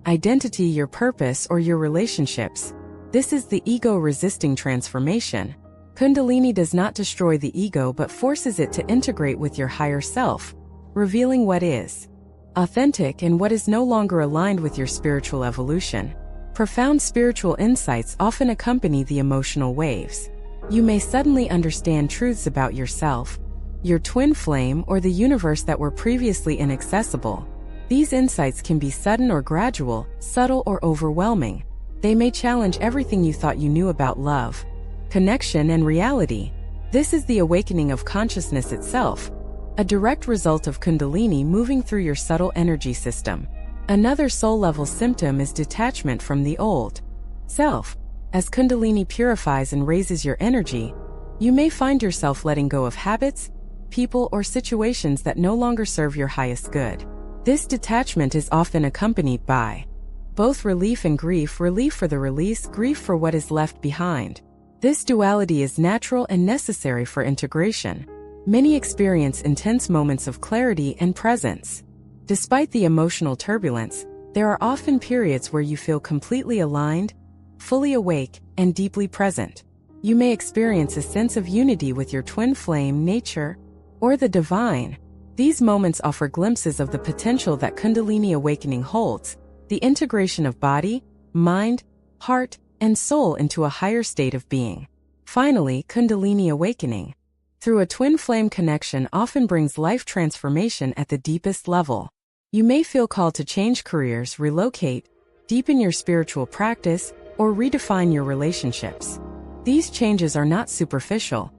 identity, your purpose, or your relationships. This is the ego resisting transformation. Kundalini does not destroy the ego but forces it to integrate with your higher self, revealing what is authentic and what is no longer aligned with your spiritual evolution. Profound spiritual insights often accompany the emotional waves. You may suddenly understand truths about yourself, your twin flame, or the universe that were previously inaccessible. These insights can be sudden or gradual, subtle or overwhelming. They may challenge everything you thought you knew about love, connection, and reality. This is the awakening of consciousness itself, a direct result of Kundalini moving through your subtle energy system. Another soul-level symptom is detachment from the old self. As Kundalini purifies and raises your energy, you may find yourself letting go of habits, people, or situations that no longer serve your highest good. This detachment is often accompanied by both relief and grief, relief for the release, grief for what is left behind. This duality is natural and necessary for integration. Many experience intense moments of clarity and presence, Despite the emotional turbulence, there are often periods where you feel completely aligned, fully awake, and deeply present. You may experience a sense of unity with your twin flame, nature, or the divine. These moments offer glimpses of the potential that Kundalini awakening holds, the integration of body, mind, heart, and soul into a higher state of being. Finally, Kundalini awakening, through a twin flame connection, often brings life transformation at the deepest level. You may feel called to change careers, relocate, deepen your spiritual practice, or redefine your relationships. These changes are not superficial.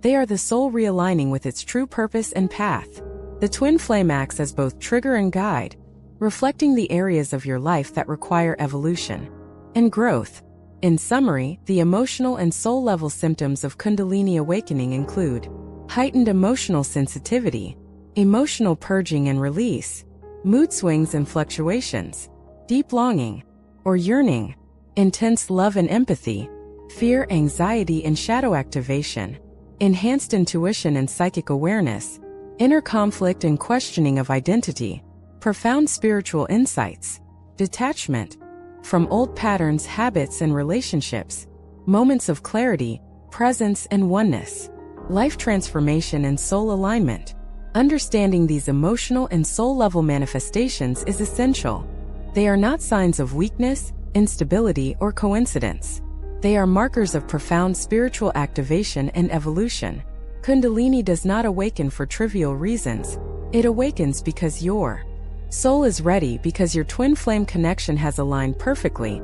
They are the soul realigning with its true purpose and path. The twin flame acts as both trigger and guide, reflecting the areas of your life that require evolution and growth. In summary, the emotional and soul-level symptoms of Kundalini awakening include heightened emotional sensitivity, emotional purging and release, mood swings and fluctuations, deep longing or yearning, intense love and empathy, fear, anxiety, and shadow activation, enhanced intuition and psychic awareness, inner conflict and questioning of identity, profound spiritual insights, detachment from old patterns, habits, and relationships, moments of clarity, presence, and oneness, life transformation and soul alignment. Understanding these emotional and soul-level manifestations is essential. They are not signs of weakness, instability, or coincidence. They are markers of profound spiritual activation and evolution. Kundalini does not awaken for trivial reasons. It awakens because your soul is ready, because your twin flame connection has aligned perfectly,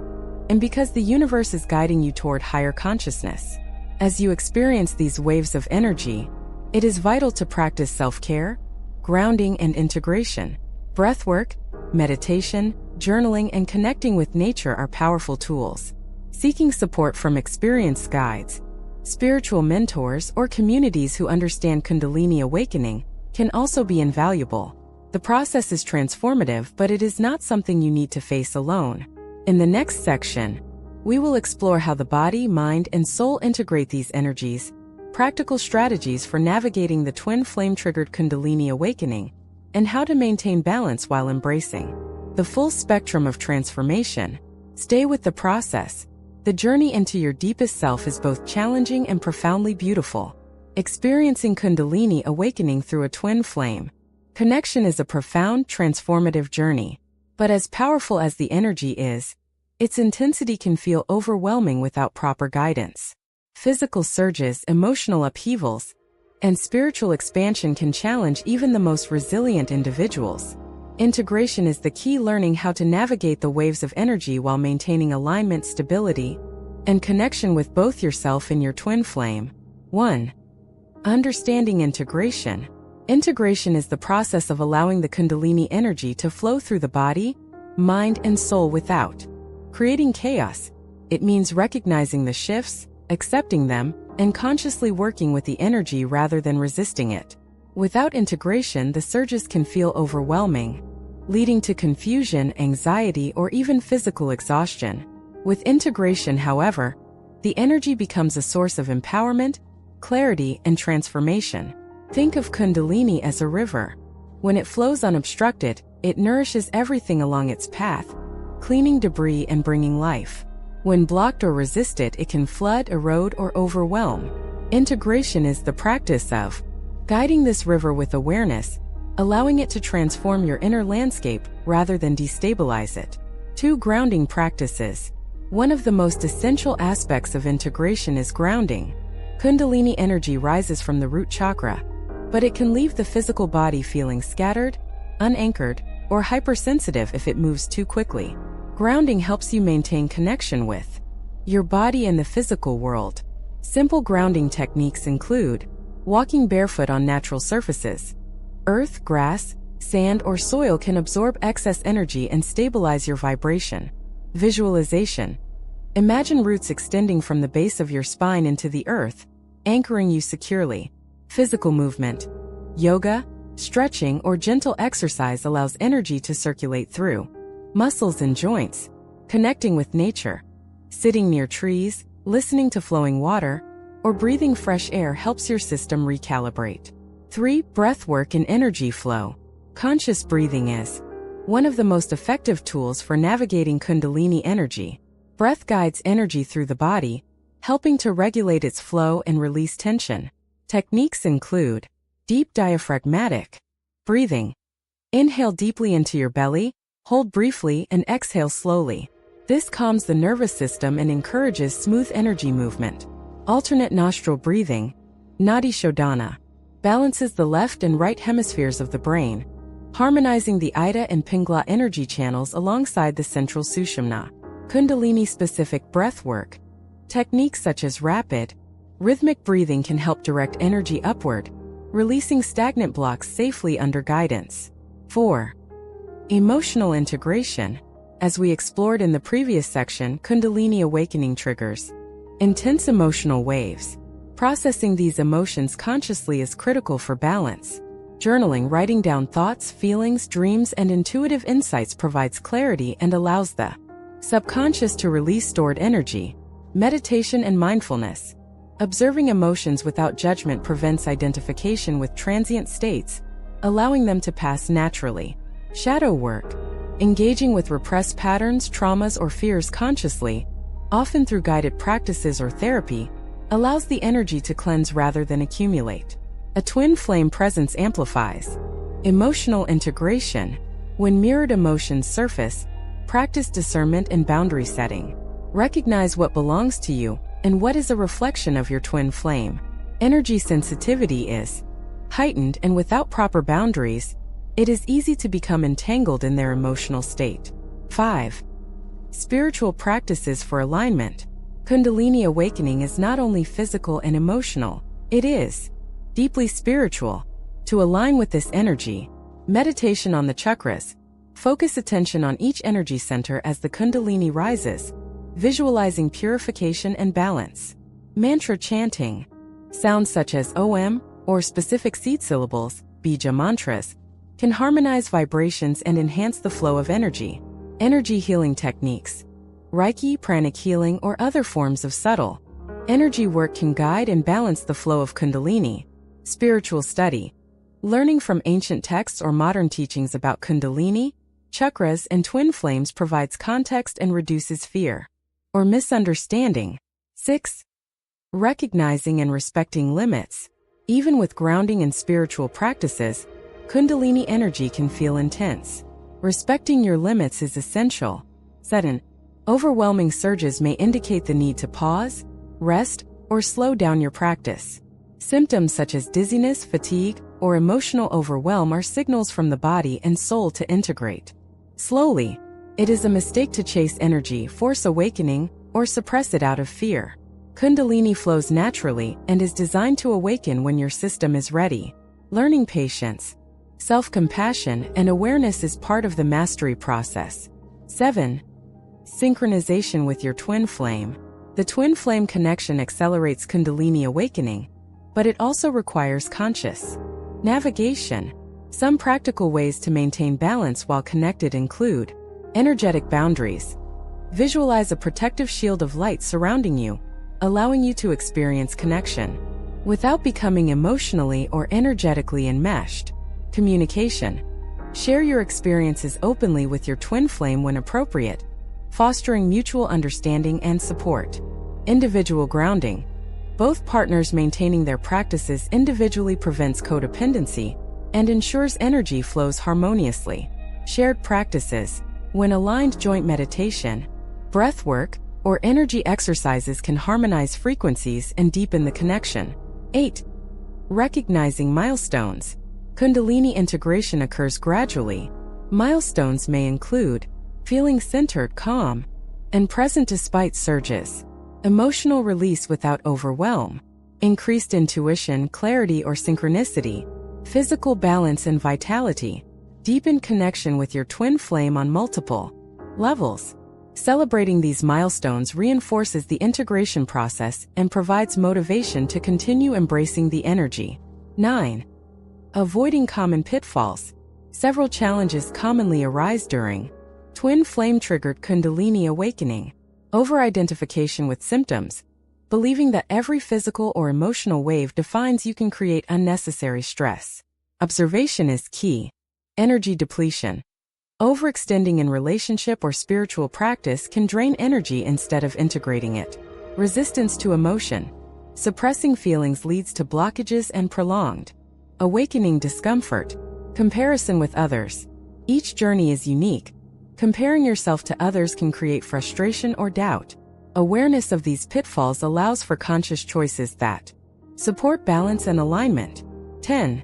and because the universe is guiding you toward higher consciousness. As you experience these waves of energy, it is vital to practice self-care, grounding, and integration. Breathwork, meditation, journaling, and connecting with nature are powerful tools. Seeking support from experienced guides, spiritual mentors, or communities who understand Kundalini awakening can also be invaluable. The process is transformative, but it is not something you need to face alone. In the next section, we will explore how the body, mind, and soul integrate these energies, practical strategies for navigating the twin flame-triggered Kundalini awakening, and how to maintain balance while embracing the full spectrum of transformation. Stay with the process. The journey into your deepest self is both challenging and profoundly beautiful. Experiencing Kundalini awakening through a twin flame connection is a profound, transformative journey. But as powerful as the energy is, its intensity can feel overwhelming without proper guidance. Physical surges, emotional upheavals, and spiritual expansion can challenge even the most resilient individuals. Integration is the key, learning how to navigate the waves of energy while maintaining alignment, stability, and connection with both yourself and your twin flame. 1. Understanding integration. Integration is the process of allowing the Kundalini energy to flow through the body, mind, and soul without creating chaos. It means recognizing the shifts, accepting them, and consciously working with the energy rather than resisting it. Without integration, the surges can feel overwhelming, leading to confusion, anxiety, or even physical exhaustion. With integration, however, the energy becomes a source of empowerment, clarity, and transformation. Think of Kundalini as a river. When it flows unobstructed, it nourishes everything along its path, cleaning debris and bringing life. When blocked or resisted, it can flood, erode, or overwhelm. Integration is the practice of guiding this river with awareness, allowing it to transform your inner landscape rather than destabilize it. 2. Grounding practices. One of the most essential aspects of integration is grounding. Kundalini energy rises from the root chakra, but it can leave the physical body feeling scattered, unanchored, or hypersensitive if it moves too quickly. Grounding helps you maintain connection with your body and the physical world. Simple grounding techniques include walking barefoot on natural surfaces. Earth, grass, sand, or soil can absorb excess energy and stabilize your vibration. Visualization. Imagine roots extending from the base of your spine into the earth, anchoring you securely. Physical movement. Yoga, stretching, or gentle exercise allows energy to circulate through muscles and joints. Connecting with nature. Sitting near trees, listening to flowing water, or breathing fresh air helps your system recalibrate. 3. Breath work and energy flow. Conscious breathing is one of the most effective tools for navigating Kundalini energy. Breath guides energy through the body, helping to regulate its flow and release tension. Techniques include deep diaphragmatic breathing. Inhale deeply into your belly, hold briefly, and exhale slowly. This calms the nervous system and encourages smooth energy movement. Alternate nostril breathing, Nadi Shodhana, balances the left and right hemispheres of the brain, harmonizing the Ida and Pingala energy channels alongside the central Sushumna. Kundalini-specific breath work. Techniques such as rapid, rhythmic breathing can help direct energy upward, releasing stagnant blocks safely under guidance. 4. Emotional integration. As we explored in the previous section, Kundalini awakening triggers intense emotional waves. Processing these emotions consciously is critical for balance. Journaling, writing down thoughts, feelings, dreams, and intuitive insights provides clarity and allows the subconscious to release stored energy. Meditation and mindfulness. Observing emotions without judgment prevents identification with transient states, allowing them to pass naturally. Shadow work. Engaging with repressed patterns, traumas, or fears consciously, often through guided practices or therapy, allows the energy to cleanse rather than accumulate. A twin flame presence amplifies emotional integration. When mirrored emotions surface, practice discernment and boundary setting. Recognize what belongs to you and what is a reflection of your twin flame. Energy sensitivity is heightened, and without proper boundaries, it is easy to become entangled in their emotional state. 5. Spiritual practices for alignment. Kundalini awakening is not only physical and emotional, it is deeply spiritual. To align with this energy, meditation on the chakras. Focus attention on each energy center as the Kundalini rises, visualizing purification and balance. Mantra chanting. Sounds such as Om or specific seed syllables, bija mantras, can harmonize vibrations and enhance the flow of energy. Energy healing techniques. Reiki, pranic healing, or other forms of subtle energy work can guide and balance the flow of Kundalini. Spiritual study. Learning from ancient texts or modern teachings about Kundalini, chakras, and twin flames provides context and reduces fear or misunderstanding. 6. Recognizing and respecting limits. Even with grounding in spiritual practices, Kundalini energy can feel intense. Respecting your limits is essential. Sudden, overwhelming surges may indicate the need to pause, rest, or slow down your practice. Symptoms such as dizziness, fatigue, or emotional overwhelm are signals from the body and soul to integrate slowly. It is a mistake to chase energy, force awakening, or suppress it out of fear. Kundalini flows naturally and is designed to awaken when your system is ready. Learning patience, self-compassion, and awareness is part of the mastery process. 7. Synchronization with your twin flame. The twin flame connection accelerates Kundalini awakening, but it also requires conscious navigation. Some practical ways to maintain balance while connected include energetic boundaries. Visualize a protective shield of light surrounding you, allowing you to experience connection without becoming emotionally or energetically enmeshed. Communication. Share your experiences openly with your twin flame when appropriate, fostering mutual understanding and support. Individual grounding. Both partners maintaining their practices individually prevents codependency and ensures energy flows harmoniously. Shared practices. When aligned, joint meditation, breath work, or energy exercises can harmonize frequencies and deepen the connection. 8. Recognizing milestones. Kundalini integration occurs gradually. Milestones may include feeling centered, calm, and present despite surges, emotional release without overwhelm, increased intuition, clarity, or synchronicity, physical balance and vitality, deepened connection with your twin flame on multiple levels. Celebrating these milestones reinforces the integration process and provides motivation to continue embracing the energy. 9. Avoiding common pitfalls. Several challenges commonly arise during twin flame-triggered Kundalini awakening. Over-identification with symptoms. Believing that every physical or emotional wave defines you can create unnecessary stress. Observation is key. Energy depletion. Overextending in relationship or spiritual practice can drain energy instead of integrating it. Resistance to emotion. Suppressing feelings leads to blockages and prolonged awakening discomfort. Comparison with others. Each journey is unique. Comparing yourself to others can create frustration or doubt. Awareness of these pitfalls allows for conscious choices that support balance and alignment. 10.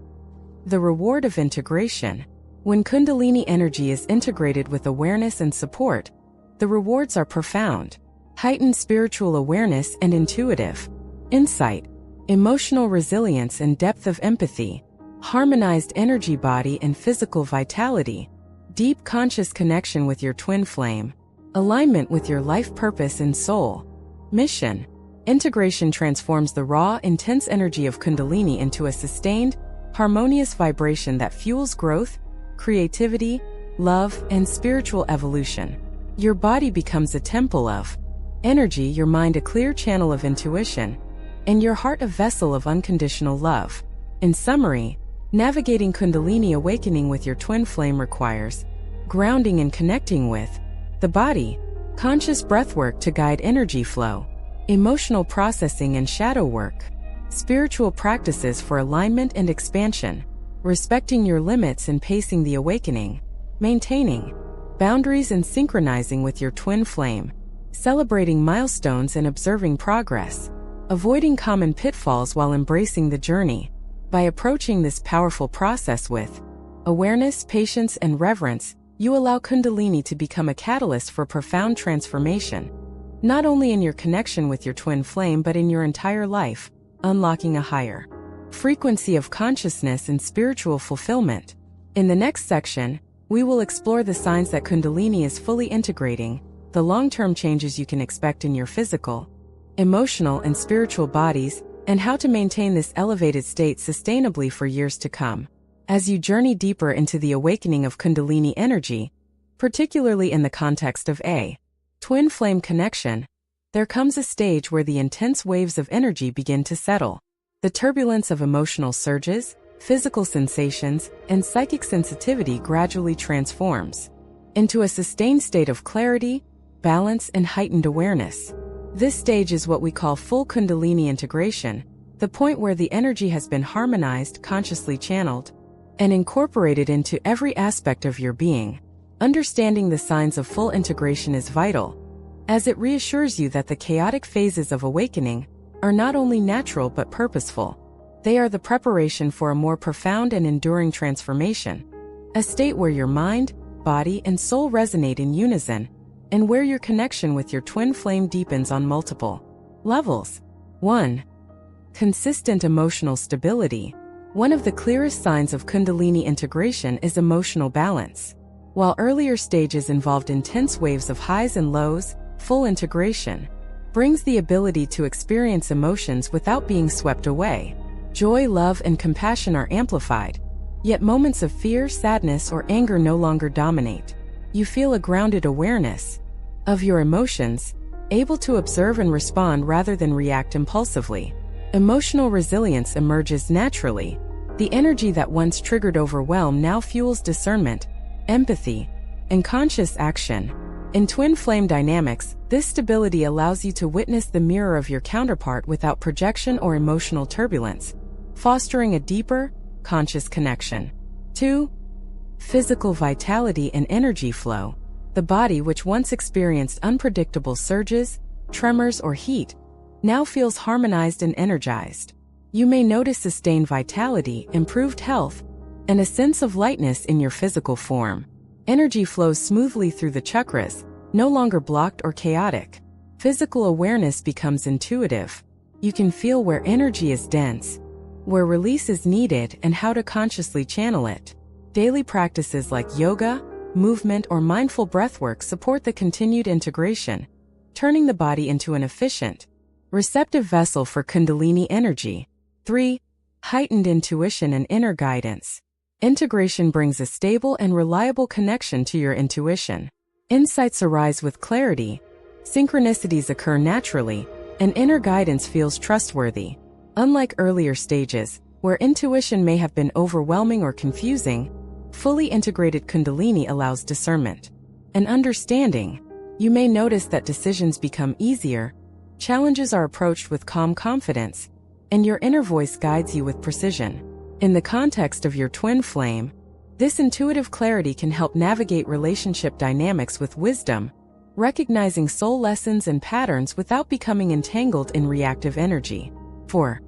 The reward of integration. When Kundalini energy is integrated with awareness and support, the rewards are profound. Heightened spiritual awareness and intuitive insight, emotional resilience and depth of empathy, harmonized energy, body and physical vitality, deep conscious connection with your twin flame, alignment with your life purpose and soul mission. Integration transforms the raw, intense energy of Kundalini into a sustained, harmonious vibration that fuels growth, creativity, love, and spiritual evolution. Your body becomes a temple of energy, your mind a clear channel of intuition, and your heart a vessel of unconditional love. In summary, navigating Kundalini awakening with your twin flame requires grounding and connecting with the body, conscious breathwork to guide energy flow, emotional processing and shadow work, spiritual practices for alignment and expansion, respecting your limits and pacing the awakening, maintaining boundaries and synchronizing with your twin flame, celebrating milestones and observing progress, avoiding common pitfalls while embracing the journey. By approaching this powerful process with awareness, patience, and reverence, you allow Kundalini to become a catalyst for profound transformation, not only in your connection with your twin flame but in your entire life, unlocking a higher frequency of consciousness and spiritual fulfillment. In the next section, we will explore the signs that Kundalini is fully integrating, the long-term changes you can expect in your physical, emotional, and spiritual bodies, and how to maintain this elevated state sustainably for years to come. As you journey deeper into the awakening of Kundalini energy, particularly in the context of a twin flame connection, there comes a stage where the intense waves of energy begin to settle. The turbulence of emotional surges, physical sensations, and psychic sensitivity gradually transforms into a sustained state of clarity, balance, and heightened awareness. This stage is what we call full Kundalini integration, the point where the energy has been harmonized, consciously channeled, and incorporated into every aspect of your being. Understanding the signs of full integration is vital, as it reassures you that the chaotic phases of awakening are not only natural but purposeful. They are the preparation for a more profound and enduring transformation, a state where your mind, body, and soul resonate in unison, and where your connection with your twin flame deepens on multiple levels. 1. Consistent emotional stability. One of the clearest signs of Kundalini integration is emotional balance. While earlier stages involved intense waves of highs and lows, full integration brings the ability to experience emotions without being swept away. Joy, love, and compassion are amplified, yet moments of fear, sadness, or anger no longer dominate. You feel a grounded awareness of your emotions, able to observe and respond rather than react impulsively. Emotional resilience emerges naturally. The energy that once triggered overwhelm now fuels discernment, empathy, and conscious action. In twin flame dynamics, this stability allows you to witness the mirror of your counterpart without projection or emotional turbulence, fostering a deeper, conscious connection. 2. Physical vitality and energy flow. The body, which once experienced unpredictable surges, tremors, or heat, now feels harmonized and energized. You may notice sustained vitality, improved health, and a sense of lightness in your physical form. Energy flows smoothly through the chakras, no longer blocked or chaotic. Physical awareness becomes intuitive. You can feel where energy is dense, where release is needed, and how to consciously channel it. Daily practices like yoga, movement, or mindful breathwork support the continued integration, turning the body into an efficient, receptive vessel for Kundalini energy. 3. Heightened intuition and inner guidance. Integration brings a stable and reliable connection to your intuition. Insights arise with clarity, synchronicities occur naturally, and inner guidance feels trustworthy. Unlike earlier stages, where intuition may have been overwhelming or confusing, fully integrated Kundalini allows discernment and understanding. You may notice that decisions become easier, challenges are approached with calm confidence, and your inner voice guides you with precision. In the context of your twin flame, this intuitive clarity can help navigate relationship dynamics with wisdom, recognizing soul lessons and patterns without becoming entangled in reactive energy. 4.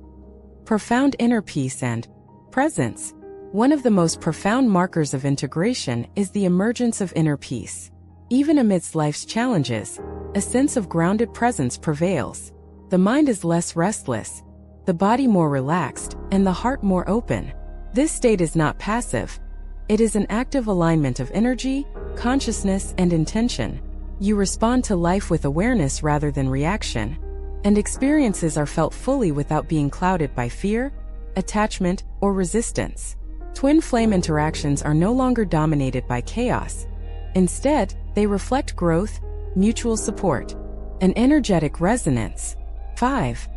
Profound inner peace and presence. One of the most profound markers of integration is the emergence of inner peace. Even amidst life's challenges, a sense of grounded presence prevails. The mind is less restless, the body more relaxed, and the heart more open. This state is not passive. It is an active alignment of energy, consciousness, and intention. You respond to life with awareness rather than reaction, and experiences are felt fully without being clouded by fear, attachment, or resistance. Twin flame interactions are no longer dominated by chaos. Instead, they reflect growth, mutual support, and energetic resonance. 5.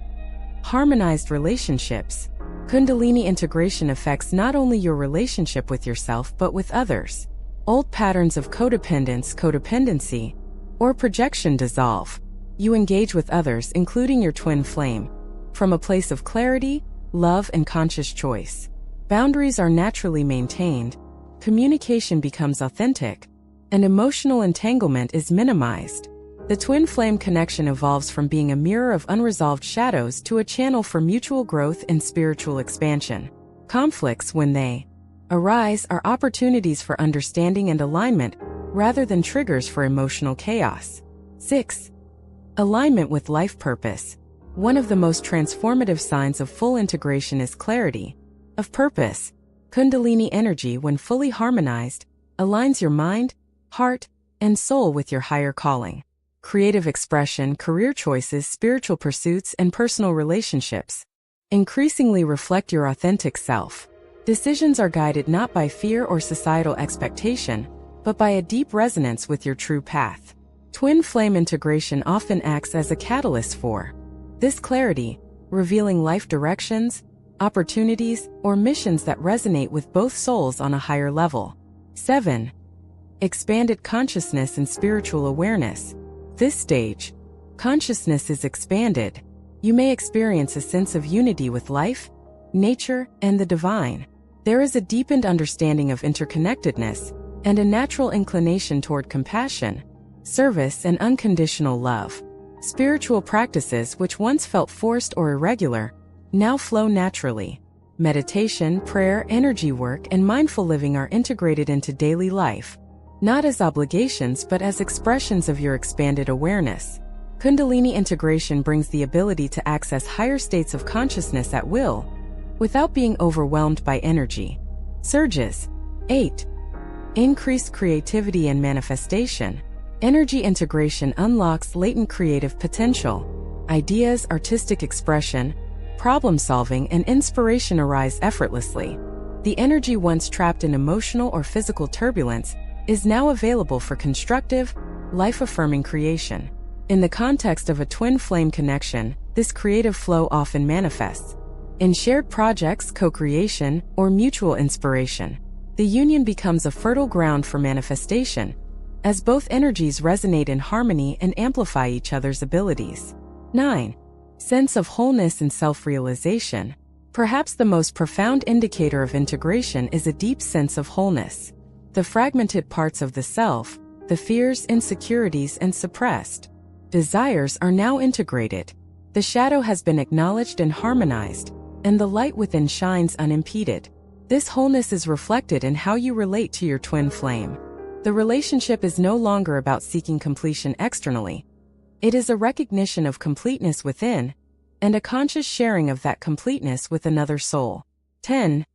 Harmonized relationships. Kundalini integration affects not only your relationship with yourself but with others. Old patterns of codependency, or projection dissolve. You engage with others, including your twin flame, from a place of clarity, love, and conscious choice. Boundaries are naturally maintained, communication becomes authentic, and emotional entanglement is minimized. The twin flame connection evolves from being a mirror of unresolved shadows to a channel for mutual growth and spiritual expansion. Conflicts, when they arise, are opportunities for understanding and alignment rather than triggers for emotional chaos. 6. Alignment with life purpose. One of the most transformative signs of full integration is clarity of purpose. Kundalini energy, when fully harmonized, aligns your mind, heart, and soul with your higher calling. Creative expression, career choices, spiritual pursuits, and personal relationships increasingly reflect your authentic self. Decisions are guided not by fear or societal expectation, but by a deep resonance with your true path. Twin flame integration often acts as a catalyst for this clarity, revealing life directions, opportunities, or missions that resonate with both souls on a higher level. 7. Expanded consciousness and spiritual awareness. This stage, consciousness is expanded. You may experience a sense of unity with life, nature, and the divine. There is a deepened understanding of interconnectedness and a natural inclination toward compassion, service, and unconditional love. Spiritual practices, which once felt forced or irregular, now flow naturally. Meditation, prayer, energy work, and mindful living are integrated into daily life, not as obligations but as expressions of your expanded awareness. Kundalini integration brings the ability to access higher states of consciousness at will, without being overwhelmed by energy surges. 8. Increased creativity and manifestation. Energy integration unlocks latent creative potential. Ideas, artistic expression, problem-solving, and inspiration arise effortlessly. The energy once trapped in emotional or physical turbulence is now available for constructive, life-affirming creation. In the context of a twin flame connection, this creative flow often manifests in shared projects, co-creation, or mutual inspiration. The union becomes a fertile ground for manifestation, as both energies resonate in harmony and amplify each other's abilities. 9. Sense of wholeness and self-realization. Perhaps the most profound indicator of integration is a deep sense of wholeness. The fragmented parts of the self, the fears, insecurities, and suppressed desires are now integrated. The shadow has been acknowledged and harmonized, and the light within shines unimpeded. This wholeness is reflected in how you relate to your twin flame. The relationship is no longer about seeking completion externally. It is a recognition of completeness within, and a conscious sharing of that completeness with another soul. 10.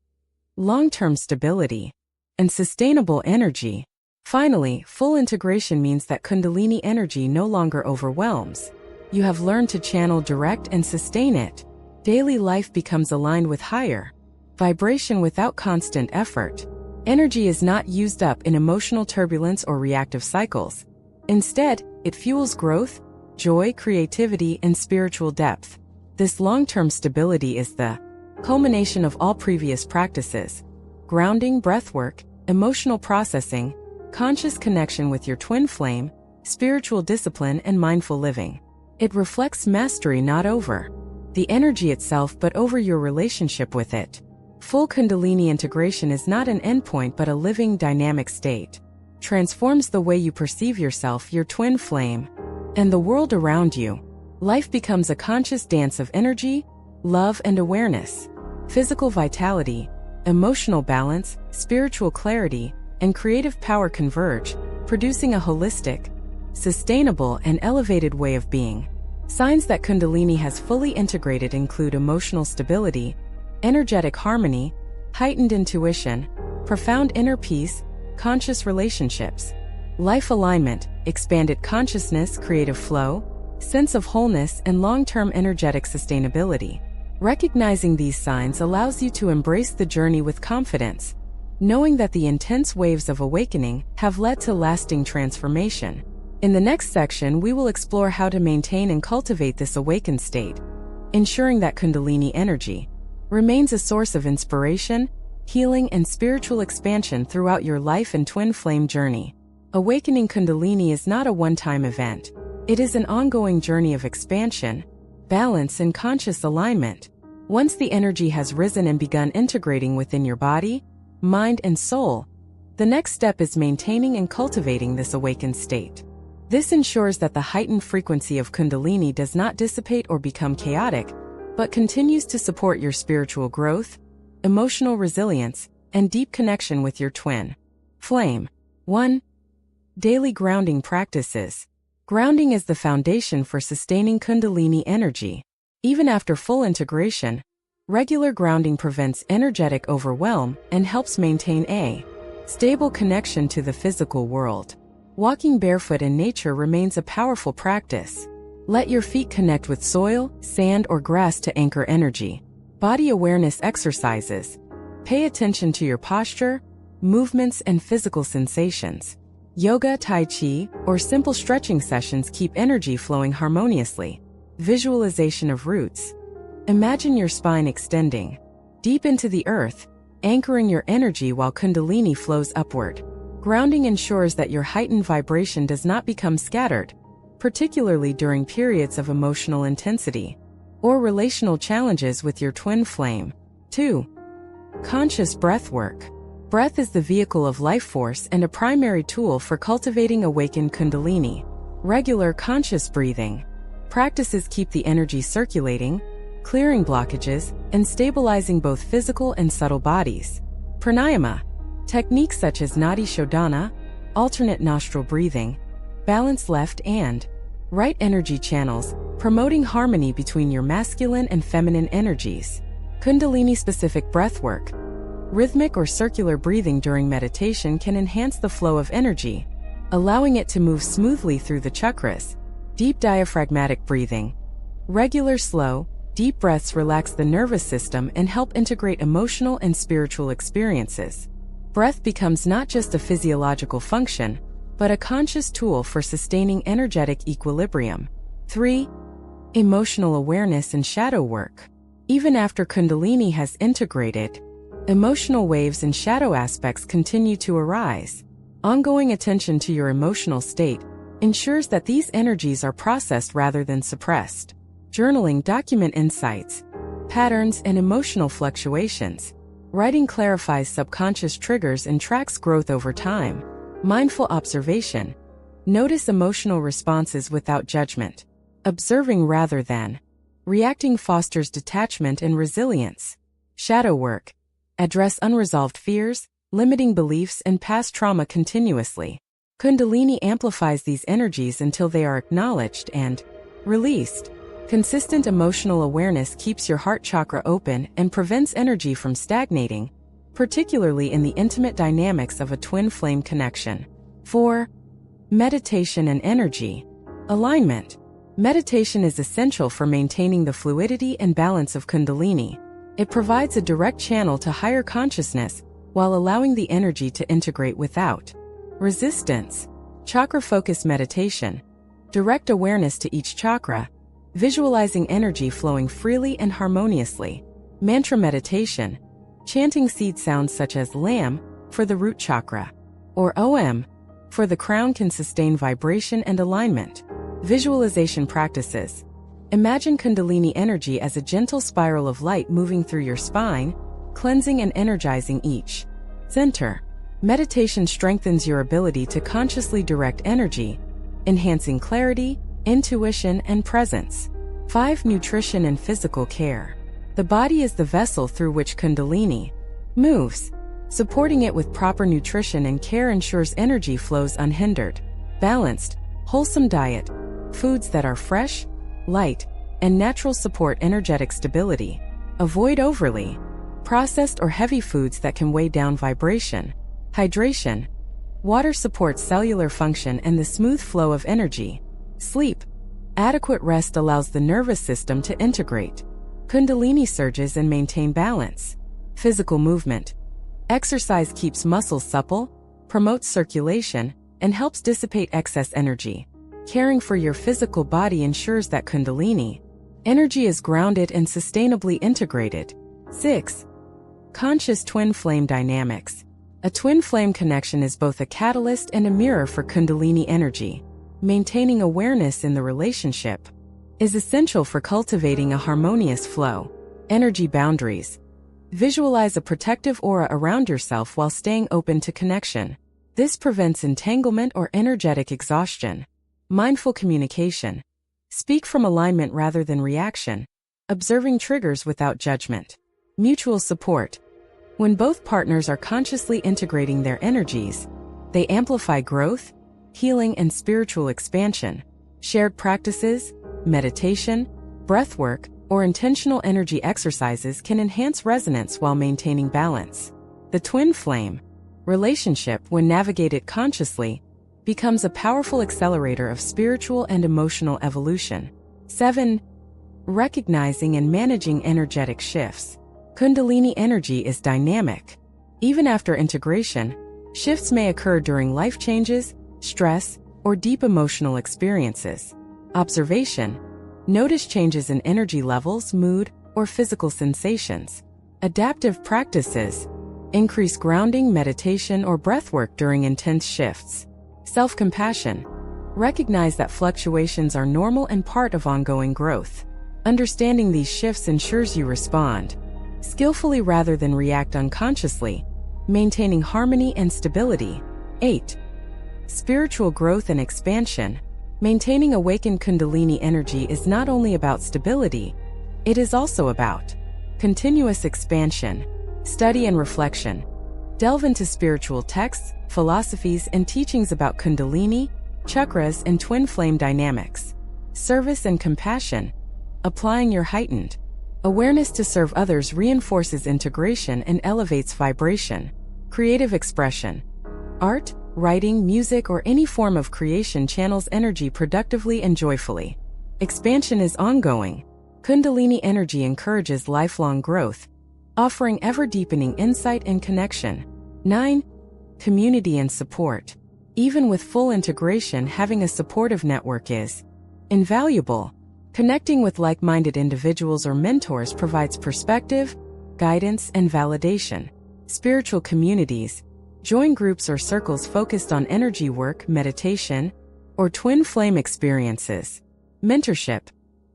Long-term stability and sustainable energy. Finally, full integration means that Kundalini energy no longer overwhelms. You have learned to channel, direct, and sustain it. Daily life becomes aligned with higher vibration without constant effort. Energy is not used up in emotional turbulence or reactive cycles. Instead, it fuels growth, joy, creativity, and spiritual depth. This long-term stability is the culmination of all previous practices: grounding, breathwork, emotional processing, conscious connection with your twin flame, spiritual discipline, and mindful living. It reflects mastery not over the energy itself but over your relationship with it. Full Kundalini integration is not an endpoint but a living, dynamic state. Transforms the way you perceive yourself, your twin flame, and the world around you. Life becomes a conscious dance of energy, love, and awareness. Physical vitality, emotional balance, spiritual clarity, and creative power converge, producing a holistic, sustainable, and elevated way of being. Signs that Kundalini has fully integrated include emotional stability, energetic harmony, heightened intuition, profound inner peace, conscious relationships, life alignment, expanded consciousness, creative flow, sense of wholeness, and long-term energetic sustainability. Recognizing these signs allows you to embrace the journey with confidence, knowing that the intense waves of awakening have led to lasting transformation. In the next section, we will explore how to maintain and cultivate this awakened state, ensuring that Kundalini energy remains a source of inspiration, healing, and spiritual expansion throughout your life and twin flame journey. Awakening Kundalini is not a one-time event. It is an ongoing journey of expansion, balance, and conscious alignment. Once the energy has risen and begun integrating within your body, mind, and soul, the next step is maintaining and cultivating this awakened state. This ensures that the heightened frequency of Kundalini does not dissipate or become chaotic, but continues to support your spiritual growth, emotional resilience, and deep connection with your twin flame. 1. Daily grounding practices. Grounding is the foundation for sustaining Kundalini energy. Even after full integration, regular grounding prevents energetic overwhelm and helps maintain a stable connection to the physical world. Walking barefoot in nature remains a powerful practice. Let your feet connect with soil, sand, or grass to anchor energy. Body awareness exercises. Pay attention to your posture, movements, and physical sensations. Yoga, Tai Chi, or simple stretching sessions keep energy flowing harmoniously. Visualization of roots. Imagine your spine extending deep into the earth, anchoring your energy while Kundalini flows upward. Grounding ensures that your heightened vibration does not become scattered, particularly during periods of emotional intensity or relational challenges with your twin flame. 2. Conscious breath work. Breath is the vehicle of life force and a primary tool for cultivating awakened Kundalini. Regular conscious breathing practices keep the energy circulating, clearing blockages, and stabilizing both physical and subtle bodies. Pranayama. Techniques such as Nadi Shodhana, alternate nostril breathing, balance left and right energy channels, promoting harmony between your masculine and feminine energies. Kundalini-specific breathwork. Rhythmic or circular breathing during meditation can enhance the flow of energy, allowing it to move smoothly through the chakras. Deep diaphragmatic breathing. Regular, slow, deep breaths relax the nervous system and help integrate emotional and spiritual experiences. Breath becomes not just a physiological function, but a conscious tool for sustaining energetic equilibrium. 3. Emotional awareness and shadow work. Even after Kundalini has integrated, emotional waves and shadow aspects continue to arise. Ongoing attention to your emotional state ensures that these energies are processed rather than suppressed. Journaling document insights, patterns, and emotional fluctuations. Writing clarifies subconscious triggers and tracks growth over time. Mindful observation. Notice emotional responses without judgment. Observing rather than reacting fosters detachment and resilience. Shadow work. Address unresolved fears, limiting beliefs, and past trauma continuously. Kundalini amplifies these energies until they are acknowledged and released. Consistent emotional awareness keeps your heart chakra open and prevents energy from stagnating, particularly in the intimate dynamics of a twin flame connection. 4. Meditation and energy alignment. Meditation is essential for maintaining the fluidity and balance of Kundalini. It provides a direct channel to higher consciousness while allowing the energy to integrate without resistance. Chakra-focused meditation. Direct awareness to each chakra, visualizing energy flowing freely and harmoniously. Mantra meditation. Chanting seed sounds such as Lam, for the root chakra, or OM, for the crown can sustain vibration and alignment. Visualization practices. Imagine Kundalini energy as a gentle spiral of light moving through your spine, cleansing and energizing each center. Meditation strengthens your ability to consciously direct energy, enhancing clarity, intuition, and presence. 5. Nutrition and physical care. The body is the vessel through which Kundalini moves. Supporting it with proper nutrition and care ensures energy flows unhindered. Balanced, wholesome diet. Foods that are fresh, light, and natural support energetic stability. Avoid overly processed or heavy foods that can weigh down vibration. Hydration. Water supports cellular function and the smooth flow of energy. Sleep. Adequate rest allows the nervous system to integrate Kundalini surges and maintain balance. Physical movement. Exercise keeps muscles supple, promotes circulation, and helps dissipate excess energy. Caring for your physical body ensures that Kundalini energy is grounded and sustainably integrated. 6. Conscious twin flame dynamics. A twin flame connection is both a catalyst and a mirror for Kundalini energy. Maintaining awareness in the relationship is essential for cultivating a harmonious flow. Energy boundaries. Visualize a protective aura around yourself while staying open to connection. This prevents entanglement or energetic exhaustion. Mindful communication. Speak from alignment rather than reaction, observing triggers without judgment. Mutual support. When both partners are consciously integrating their energies, they amplify growth, healing, and spiritual expansion. Shared practices, meditation, breathwork, or intentional energy exercises can enhance resonance while maintaining balance. The twin flame relationship, when navigated consciously, becomes a powerful accelerator of spiritual and emotional evolution. 7. Recognizing and managing energetic shifts. Kundalini energy is dynamic. Even after integration, shifts may occur during life changes, stress, or deep emotional experiences. Observation. Notice changes in energy levels, mood, or physical sensations. Adaptive practices. Increase grounding, meditation, or breathwork during intense shifts. Self-compassion. Recognize that fluctuations are normal and part of ongoing growth. Understanding these shifts ensures you respond skillfully rather than react unconsciously, maintaining harmony and stability. 8. Spiritual growth and expansion. Maintaining awakened Kundalini energy is not only about stability, it is also about continuous expansion. Study and reflection. Delve into spiritual texts, philosophies, and teachings about Kundalini, chakras, and twin flame dynamics. Service and compassion. Applying your heightened awareness to serve others reinforces integration and elevates vibration. Creative expression. Art, writing, music, or any form of creation channels energy productively and joyfully. Expansion is ongoing. Kundalini energy encourages lifelong growth, offering ever-deepening insight and connection. 9. Community and support. Even with full integration, having a supportive network is invaluable. Connecting with like-minded individuals or mentors provides perspective, guidance, and validation. Spiritual communities. Join groups or circles focused on energy work, meditation, or twin flame experiences. Mentorship.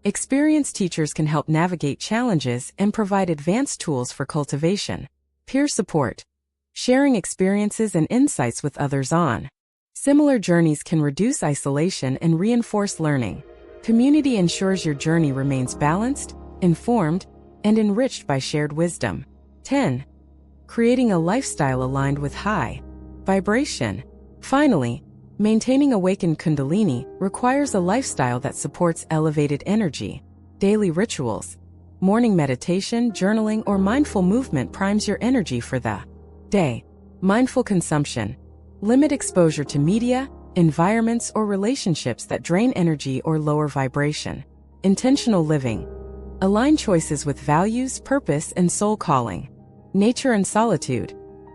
Experienced teachers can help navigate challenges and provide advanced tools for cultivation. Peer support. Sharing experiences and insights with others on similar journeys can reduce isolation and reinforce learning. Community ensures your journey remains balanced, informed, and enriched by shared wisdom. 10. Creating a lifestyle aligned with high vibration. Finally, maintaining awakened Kundalini requires a lifestyle that supports elevated energy. Daily rituals. Morning meditation, journaling, or mindful movement primes your energy for the day. Mindful consumption. Limit exposure to media, environments, or relationships that drain energy or lower vibration. Intentional living. Align choices with values, purpose, and soul calling. Nature and solitude.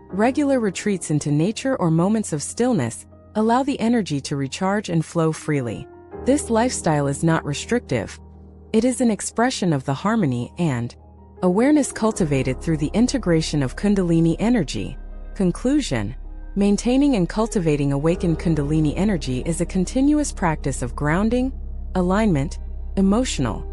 Regular retreats into nature or moments of stillness allow the energy to recharge and flow freely. This lifestyle is not restrictive. It is an expression of the harmony and awareness cultivated through the integration of Kundalini energy. Conclusion: maintaining and cultivating awakened Kundalini energy is a continuous practice of grounding, alignment, emotional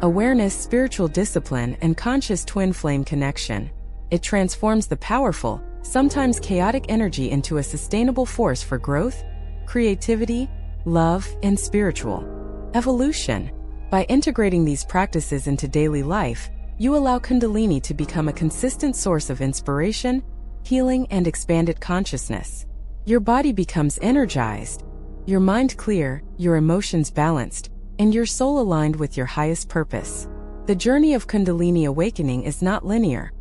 awareness, spiritual discipline, and conscious twin flame connection. It transforms the powerful, sometimes chaotic energy into a sustainable force for growth, creativity, love, and spiritual evolution. By integrating these practices into daily life, you allow Kundalini to become a consistent source of inspiration, healing, and expanded consciousness. Your body becomes energized, your mind clear, your emotions balanced, and your soul aligned with your highest purpose. The journey of Kundalini awakening is not linear.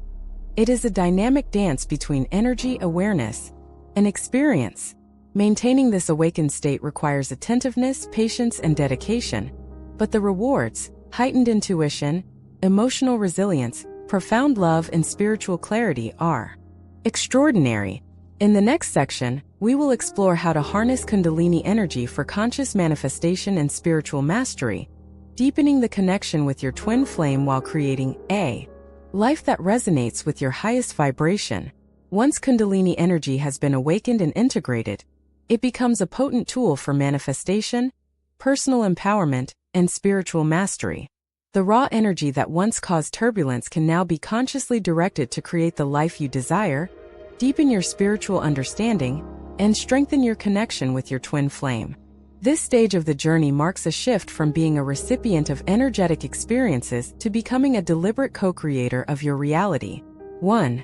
It is a dynamic dance between energy, awareness, and experience. Maintaining this awakened state requires attentiveness, patience, and dedication. But the rewards, heightened intuition, emotional resilience, profound love, and spiritual clarity are extraordinary. In the next section, we will explore how to harness Kundalini energy for conscious manifestation and spiritual mastery, deepening the connection with your twin flame while creating a life that resonates with your highest vibration. Once Kundalini energy has been awakened and integrated, it becomes a potent tool for manifestation, personal empowerment, and spiritual mastery. The raw energy that once caused turbulence can now be consciously directed to create the life you desire, deepen your spiritual understanding, and strengthen your connection with your twin flame. This stage of the journey marks a shift from being a recipient of energetic experiences to becoming a deliberate co-creator of your reality. 1.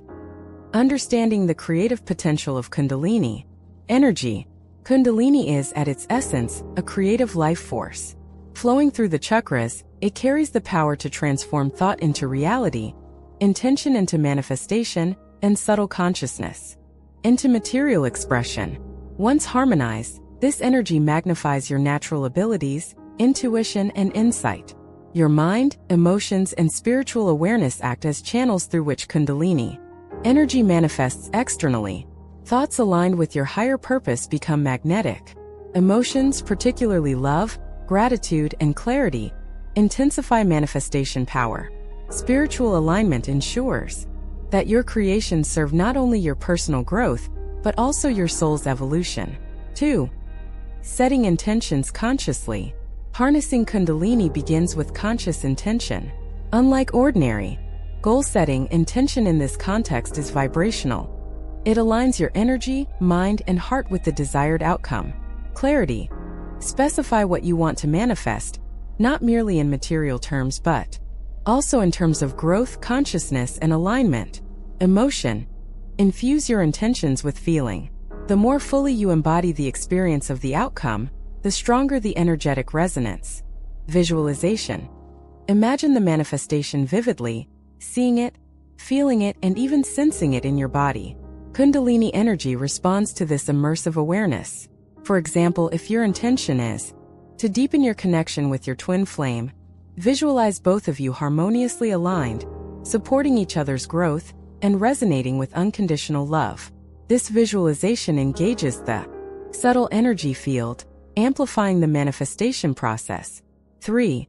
Understanding the creative potential of Kundalini energy. Kundalini is, at its essence, a creative life force. Flowing through the chakras, it carries the power to transform thought into reality, intention into manifestation, and subtle consciousness into material expression. Once harmonized, this energy magnifies your natural abilities, intuition, and insight. Your mind, emotions, and spiritual awareness act as channels through which Kundalini energy manifests externally. Thoughts aligned with your higher purpose become magnetic. Emotions, particularly love, gratitude, and clarity, intensify manifestation power. Spiritual alignment ensures that your creations serve not only your personal growth, but also your soul's evolution. 2. Setting intentions consciously. Harnessing Kundalini begins with conscious intention. Unlike ordinary goal setting, intention in this context is vibrational. It aligns your energy, mind, and heart with the desired outcome. Clarity. Specify what you want to manifest, not merely in material terms but also in terms of growth, consciousness, and alignment. Emotion. Infuse your intentions with feeling. The more fully you embody the experience of the outcome, the stronger the energetic resonance. Visualization. Imagine the manifestation vividly, seeing it, feeling it, and even sensing it in your body. Kundalini energy responds to this immersive awareness. For example, if your intention is to deepen your connection with your twin flame, visualize both of you harmoniously aligned, supporting each other's growth, and resonating with unconditional love. This visualization engages the subtle energy field, amplifying the manifestation process. 3.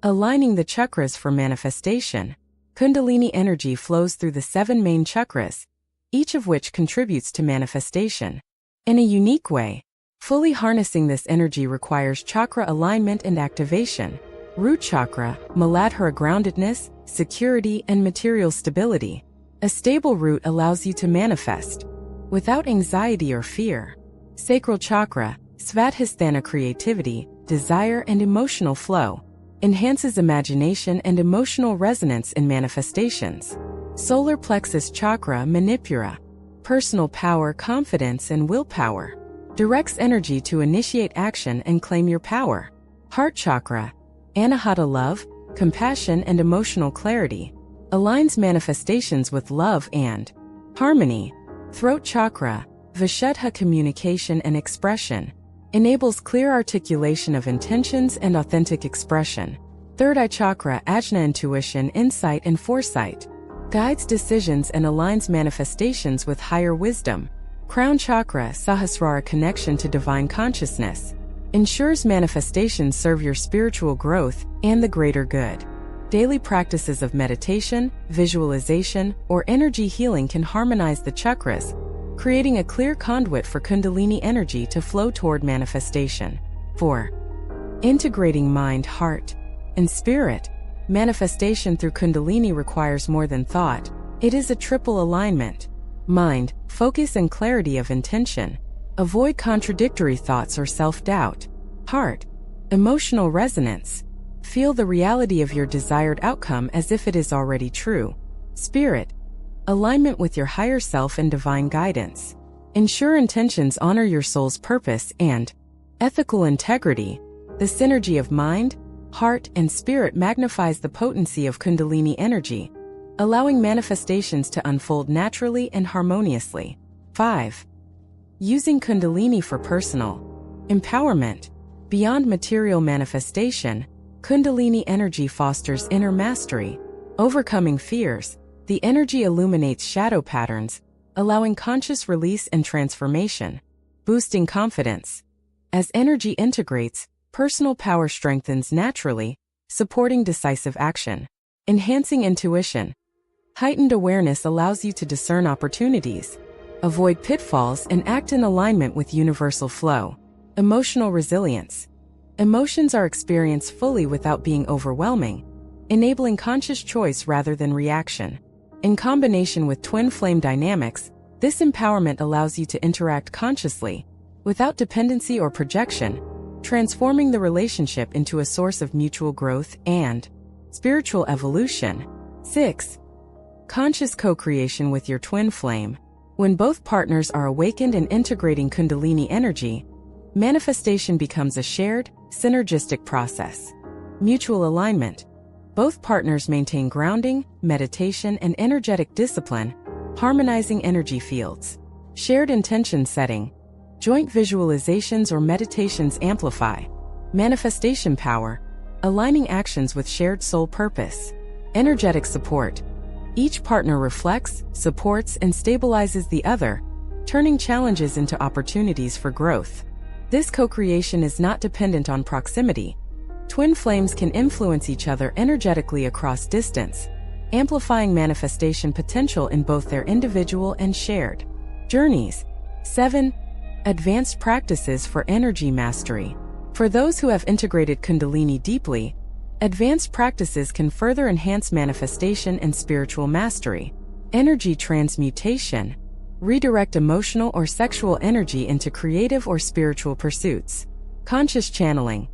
Aligning the chakras for manifestation. Kundalini energy flows through the 7 main chakras, each of which contributes to manifestation in a unique way. Fully harnessing this energy requires chakra alignment and activation. Root chakra, Muladhara, groundedness, security, and material stability. A stable root allows you to manifest without anxiety or fear. Sacral chakra, Svadhisthana, creativity, desire, and emotional flow. Enhances imagination and emotional resonance in manifestations. Solar plexus chakra, Manipura. Personal power, confidence, and willpower. Directs energy to initiate action and claim your power. Heart chakra, Anahata, love, compassion, and emotional clarity. Aligns manifestations with love and harmony. Throat chakra, Vishuddha, communication and expression. Enables clear articulation of intentions and authentic expression. Third eye chakra, Ajna, intuition, insight, and foresight. Guides decisions and aligns manifestations with higher wisdom. Crown chakra, Sahasrara, connection to divine consciousness. Ensures manifestations serve your spiritual growth and the greater good. Daily practices of meditation, visualization, or energy healing can harmonize the chakras, creating a clear conduit for Kundalini energy to flow toward manifestation. 4. Integrating mind, heart, and spirit. Manifestation through Kundalini requires more than thought. It is a triple alignment. Mind, focus and clarity of intention. Avoid contradictory thoughts or self-doubt. Heart, emotional resonance. Feel the reality of your desired outcome as if it is already true. Spirit, alignment with your higher self and divine guidance. Ensure intentions honor your soul's purpose. And ethical integrity. The synergy of mind, heart, and spirit magnifies the potency of Kundalini energy, allowing manifestations to unfold naturally and harmoniously. 5. Using Kundalini for personal empowerment. Beyond material manifestation, Kundalini energy fosters inner mastery. Overcoming fears, the energy illuminates shadow patterns, allowing conscious release and transformation. Boosting confidence. As energy integrates, personal power strengthens naturally, supporting decisive action. Enhancing intuition. Heightened awareness allows you to discern opportunities, avoid pitfalls, and act in alignment with universal flow. Emotional resilience. Emotions are experienced fully without being overwhelming, enabling conscious choice rather than reaction. In combination with twin flame dynamics, this empowerment allows you to interact consciously, without dependency or projection, transforming the relationship into a source of mutual growth and spiritual evolution. 6. Conscious co-creation with your twin flame. When both partners are awakened and integrating Kundalini energy, manifestation becomes a shared, synergistic process. Mutual alignment. Both partners maintain grounding, meditation, and energetic discipline, harmonizing energy fields. Shared intention setting. Joint visualizations or meditations amplify manifestation power, aligning actions with shared soul purpose. Energetic support. Each partner reflects, supports, and stabilizes the other, turning challenges into opportunities for growth. This co-creation is not dependent on proximity. Twin flames can influence each other energetically across distance, amplifying manifestation potential in both their individual and shared journeys. 7. Advanced practices for energy mastery. For those who have integrated Kundalini deeply, advanced practices can further enhance manifestation and spiritual mastery. Energy transmutation. Redirect emotional or sexual energy into creative or spiritual pursuits. Conscious channeling.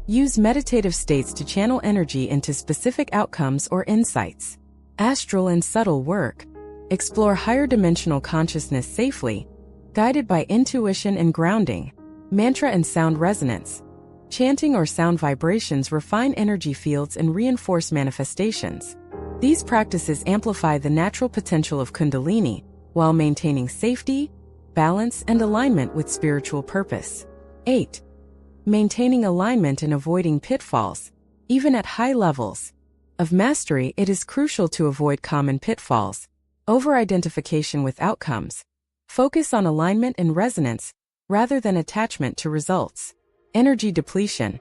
Use meditative states to channel energy into specific outcomes or insights. Astral and subtle work. Explore higher dimensional consciousness safely, guided by intuition and grounding. Mantra and sound resonance. Chanting or sound vibrations refine energy fields and reinforce manifestations. These practices amplify the natural potential of Kundalini, while maintaining safety, balance, and alignment with spiritual purpose. 8. Maintaining alignment and avoiding pitfalls. Even at high levels of mastery, it is crucial to avoid common pitfalls. Over-identification with outcomes. Focus on alignment and resonance, rather than attachment to results. Energy depletion.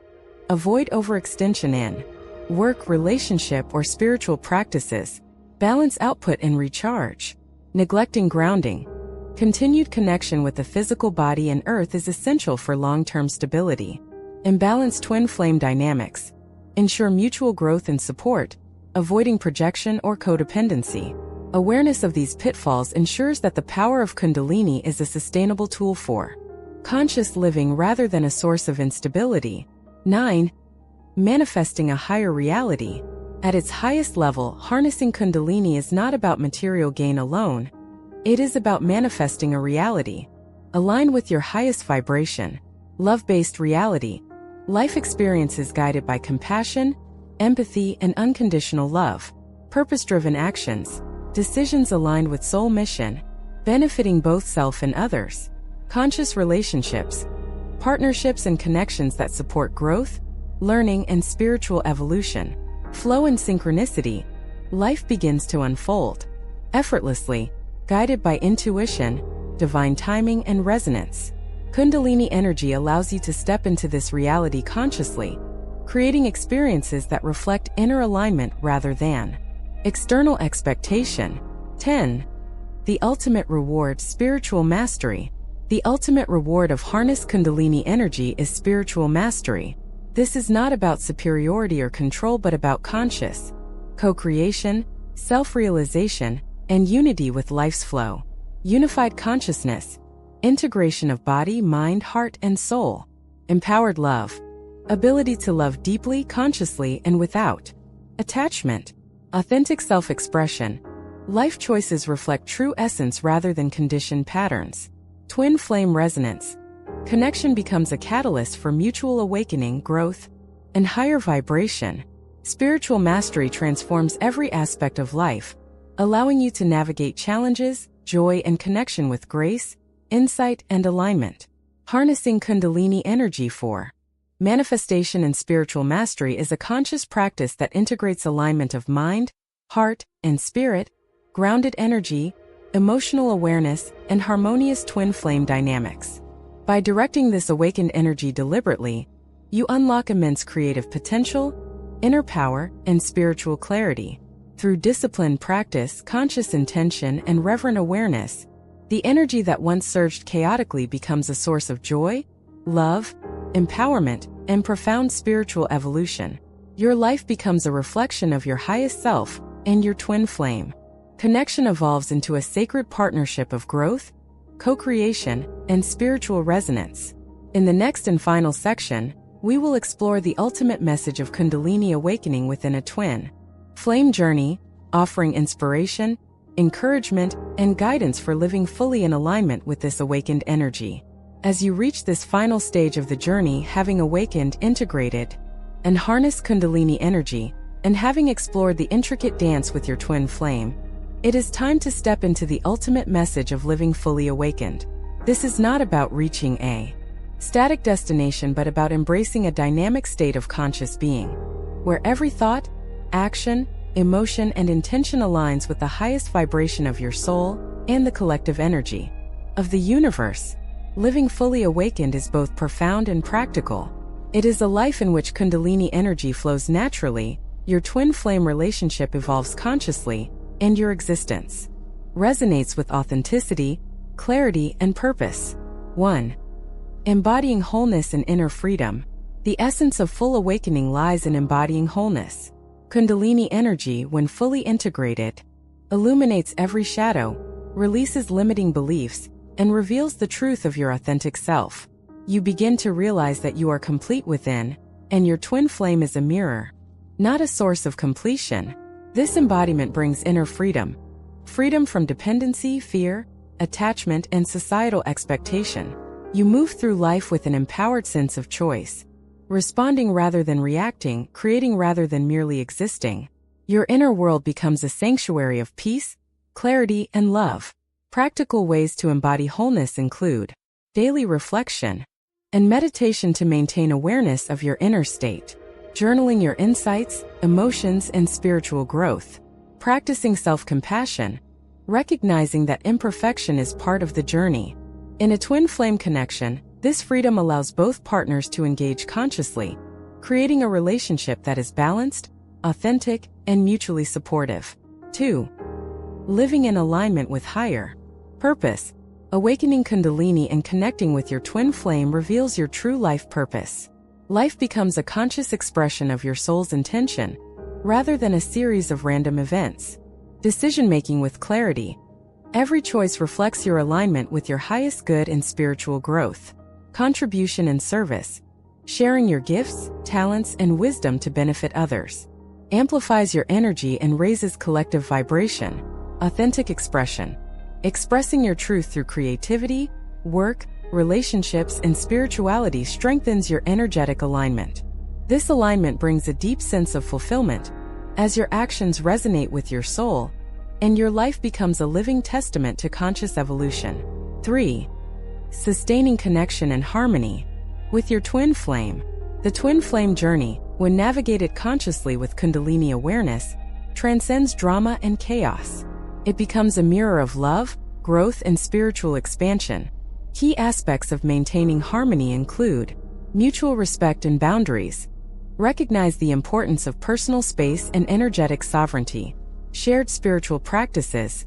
Avoid overextension in work, relationship, or spiritual practices. Balance output and recharge. Neglecting grounding. Continued connection with the physical body and earth is essential for long-term stability. Imbalanced twin flame dynamics. Ensure mutual growth and support, avoiding projection or codependency. Awareness of these pitfalls ensures that the power of Kundalini is a sustainable tool for conscious living rather than a source of instability. 9. Manifesting a higher reality. At its highest level, harnessing Kundalini is not about material gain alone. It is about manifesting a reality aligned with your highest vibration. Love-based reality. Life experiences guided by compassion, empathy, and unconditional love. Purpose-driven actions. Decisions aligned with soul mission, benefiting both self and others. Conscious relationships. Partnerships and connections that support growth, learning, and spiritual evolution. Flow and synchronicity. Life begins to unfold effortlessly, guided by intuition, divine timing, and resonance. Kundalini energy allows you to step into this reality consciously, creating experiences that reflect inner alignment rather than external expectation. 10. The ultimate reward, spiritual mastery. The ultimate reward of harness Kundalini energy is spiritual mastery. This is not about superiority or control but about conscious co-creation, self-realization, and unity with life's flow. Unified consciousness, integration of body, mind, heart, and soul. Empowered love, ability to love deeply, consciously, and without attachment. Authentic self-expression. Life choices reflect true essence rather than conditioned patterns. Twin flame resonance. Connection becomes a catalyst for mutual awakening, growth, and higher vibration. Spiritual mastery transforms every aspect of life, allowing you to navigate challenges, joy, and connection with grace, insight, and alignment. Harnessing Kundalini energy for manifestation and spiritual mastery is a conscious practice that integrates alignment of mind, heart, and spirit, grounded energy, emotional awareness, and harmonious twin flame dynamics. By directing this awakened energy deliberately, you unlock immense creative potential, inner power, and spiritual clarity. Through disciplined practice, conscious intention, and reverent awareness, the energy that once surged chaotically becomes a source of joy, love, empowerment, and profound spiritual evolution. Your life becomes a reflection of your highest self and your twin flame. Connection evolves into a sacred partnership of growth, co-creation, and spiritual resonance. In the next and final section, we will explore the ultimate message of Kundalini awakening within a twin flame journey, offering inspiration, encouragement, and guidance for living fully in alignment with this awakened energy. As you reach this final stage of the journey, having awakened, integrated, and harnessed Kundalini energy, and having explored the intricate dance with your twin flame, it is time to step into the ultimate message of living fully awakened. This is not about reaching a static destination but about embracing a dynamic state of conscious being, where every thought, action, emotion, and intention aligns with the highest vibration of your soul and the collective energy of the universe. Living fully awakened is both profound and practical. It is a life in which Kundalini energy flows naturally, your twin flame relationship evolves consciously, and your existence resonates with authenticity, clarity, and purpose. 1. Embodying wholeness and inner freedom. The essence of full awakening lies in embodying wholeness. Kundalini energy, when fully integrated, illuminates every shadow, releases limiting beliefs, and reveals the truth of your authentic self. You begin to realize that you are complete within, and your twin flame is a mirror, not a source of completion. This embodiment brings inner freedom. Freedom from dependency, fear, attachment, and societal expectation. You move through life with an empowered sense of choice, responding rather than reacting, creating rather than merely existing. Your inner world becomes a sanctuary of peace, clarity, and love. Practical ways to embody wholeness include daily reflection and meditation to maintain awareness of your inner state, journaling your insights, emotions, and spiritual growth, practicing self-compassion, recognizing that imperfection is part of the journey. In a twin flame connection, this freedom allows both partners to engage consciously, creating a relationship that is balanced, authentic, and mutually supportive. 2. Living in alignment with higher purpose. Awakening Kundalini and connecting with your twin flame reveals your true life purpose. Life becomes a conscious expression of your soul's intention, rather than a series of random events. Decision-making with clarity. Every choice reflects your alignment with your highest good and spiritual growth. Contribution and service. Sharing your gifts, talents, and wisdom to benefit others amplifies your energy and raises collective vibration. Authentic expression. Expressing your truth through creativity, work, relationships, and spirituality strengthens your energetic alignment. This alignment brings a deep sense of fulfillment, as your actions resonate with your soul, and your life becomes a living testament to conscious evolution. 3. Sustaining connection and harmony with your twin flame. The twin flame journey, when navigated consciously with Kundalini awareness, transcends drama and chaos. It becomes a mirror of love, growth, and spiritual expansion. Key aspects of maintaining harmony include mutual respect and boundaries. Recognize the importance of personal space and energetic sovereignty. Shared spiritual practices.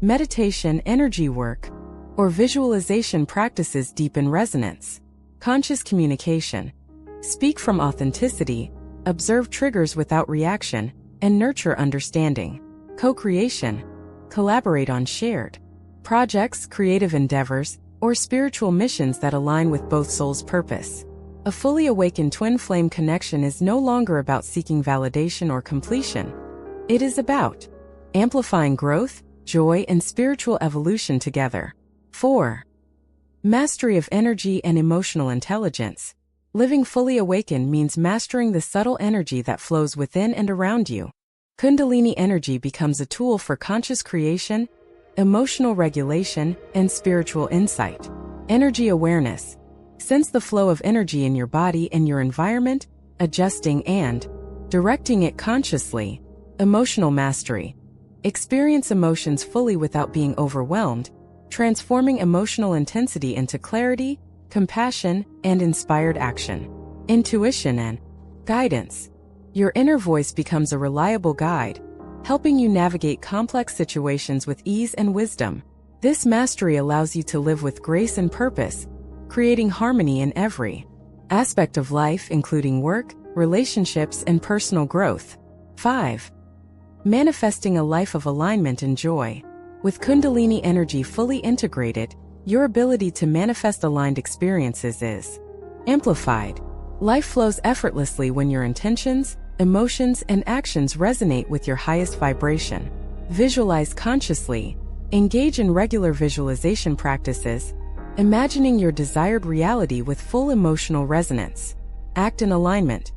Meditation, energy work, or visualization practices deepen resonance. Conscious communication. Speak from authenticity, observe triggers without reaction, and nurture understanding. Co-creation. Collaborate on shared projects, creative endeavors, or spiritual missions that align with both souls' purpose. A fully awakened twin flame connection is no longer about seeking validation or completion. It is about amplifying growth, joy, and spiritual evolution together. 4. Mastery of energy and emotional intelligence. Living fully awakened means mastering the subtle energy that flows within and around you. Kundalini energy becomes a tool for conscious creation, emotional regulation, and spiritual insight. Energy awareness. Sense the flow of energy in your body and your environment, adjusting and directing it consciously. Emotional mastery. Experience emotions fully without being overwhelmed, transforming emotional intensity into clarity, compassion, and inspired action. Intuition and guidance. Your inner voice becomes a reliable guide, helping you navigate complex situations with ease and wisdom. This mastery allows you to live with grace and purpose, creating harmony in every aspect of life, including work, relationships, and personal growth. 5. Manifesting a life of alignment and joy. With Kundalini energy fully integrated, your ability to manifest aligned experiences is amplified. Life flows effortlessly when your intentions, emotions, and actions resonate with your highest vibration. Visualize consciously. Engage in regular visualization practices, imagining your desired reality with full emotional resonance. Act in alignment.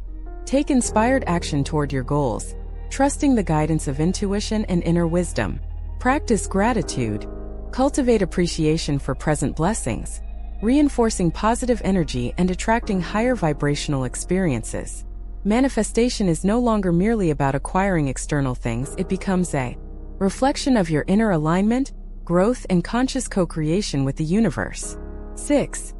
Take inspired action toward your goals, trusting the guidance of intuition and inner wisdom. Practice gratitude. Cultivate appreciation for present blessings, reinforcing positive energy and attracting higher vibrational experiences. Manifestation is no longer merely about acquiring external things, it becomes a reflection of your inner alignment, growth, and conscious co-creation with the universe. 6.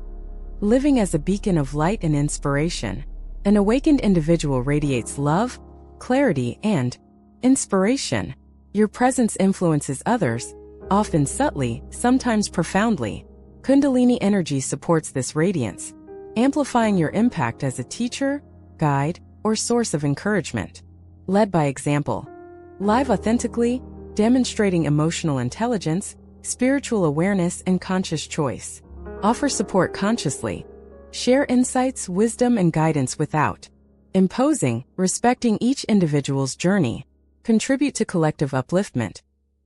Living as a beacon of light and inspiration. An awakened individual radiates love, clarity, and inspiration. Your presence influences others, often subtly, sometimes profoundly. Kundalini energy supports this radiance, amplifying your impact as a teacher, guide, or source of encouragement. Led by example. Live authentically, demonstrating emotional intelligence, spiritual awareness, and conscious choice. Offer support consciously. Share insights, wisdom, and guidance without imposing, respecting each individual's journey. Contribute to collective upliftment.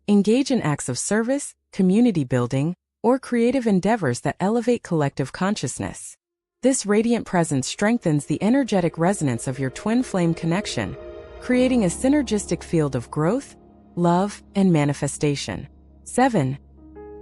Engage in acts of service, community building, or creative endeavors that elevate collective consciousness. This radiant presence strengthens the energetic resonance of your twin flame connection, creating a synergistic field of growth, love, and manifestation. 7.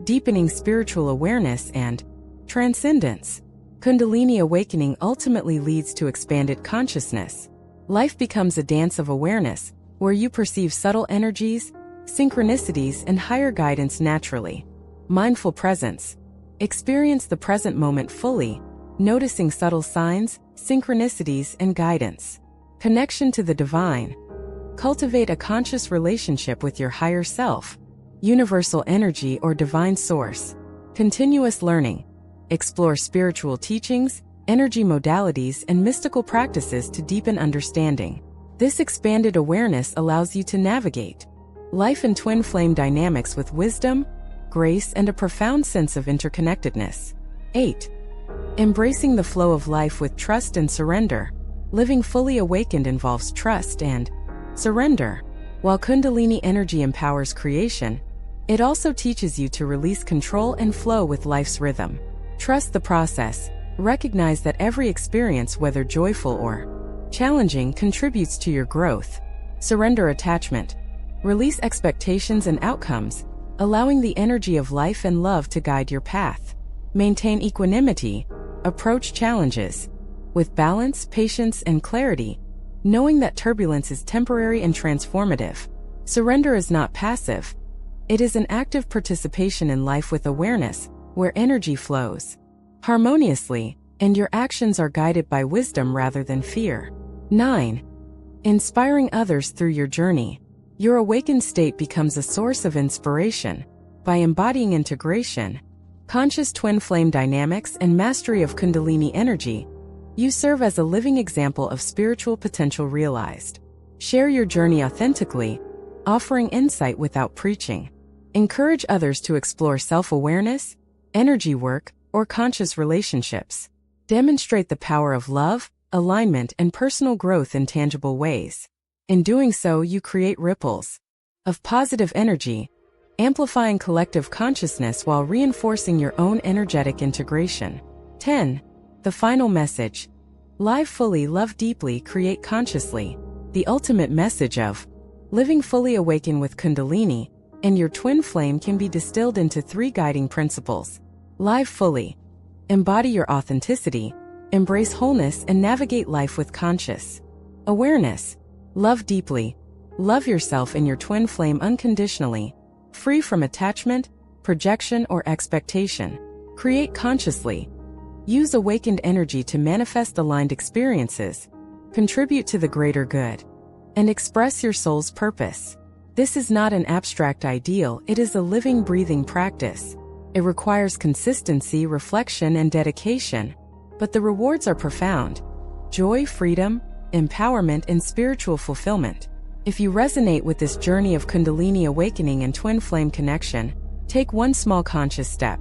Deepening spiritual awareness and transcendence. Kundalini awakening ultimately leads to expanded consciousness. Life becomes a dance of awareness, where you perceive subtle energies, synchronicities, and higher guidance naturally. Mindful presence. Experience the present moment fully, noticing subtle signs, synchronicities, and guidance. Connection to the divine. Cultivate a conscious relationship with your higher self, universal energy, or divine source. Continuous learning. Explore spiritual teachings, energy modalities, and mystical practices to deepen understanding. This expanded awareness allows you to navigate life and twin flame dynamics with wisdom, grace, and a profound sense of interconnectedness. 8. Embracing the flow of life with trust and surrender. Living fully awakened involves trust and surrender. While Kundalini energy empowers creation, it also teaches you to release control and flow with life's rhythm. Trust the process. Recognize that every experience, whether joyful or challenging, contributes to your growth. Surrender attachment. Release expectations and outcomes, allowing the energy of life and love to guide your path. Maintain equanimity. Approach challenges with balance, patience, and clarity, knowing that turbulence is temporary and transformative. Surrender is not passive. It is an active participation in life with awareness, where energy flows harmoniously, and your actions are guided by wisdom rather than fear. 9. Inspiring others through your journey. Your awakened state becomes a source of inspiration, By embodying integration, conscious twin flame dynamics, and mastery of Kundalini energy, you serve as a living example of spiritual potential realized. Share your journey authentically, offering insight without preaching. Encourage others to explore self-awareness, energy work, or conscious relationships. Demonstrate the power of love, alignment, and personal growth in tangible ways. In doing so, you create ripples of positive energy, amplifying collective consciousness while reinforcing your own energetic integration. 10. The final message. Live fully, love deeply, create consciously. The ultimate message of living fully awaken with Kundalini and your twin flame can be distilled into 3 guiding principles. Live fully. Embody your authenticity, embrace wholeness, and navigate life with conscious awareness. Love deeply. Love yourself and your twin flame unconditionally, free from attachment, projection, or expectation. Create consciously. Use awakened energy to manifest aligned experiences, contribute to the greater good, and express your soul's purpose. This is not an abstract ideal, it is a living, breathing practice. It requires consistency, reflection, and dedication, but the rewards are profound: joy, freedom, empowerment, and spiritual fulfillment. If you resonate with this journey of Kundalini awakening and twin flame connection, take one small conscious step.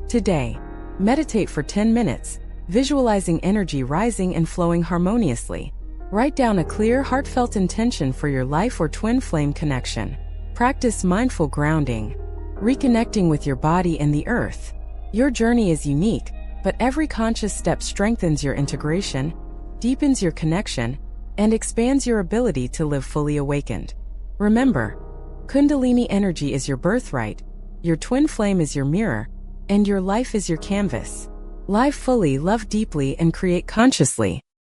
Today, meditate for 10 minutes, visualizing energy rising and flowing harmoniously. Write down a clear, heartfelt intention for your life or twin flame connection. Practice mindful grounding, reconnecting with your body and the earth. Your journey is unique, but every conscious step strengthens your integration, deepens your connection, and expands your ability to live fully awakened. Remember, Kundalini energy is your birthright, your twin flame is your mirror, and your life is your canvas. Live fully, love deeply, and create consciously.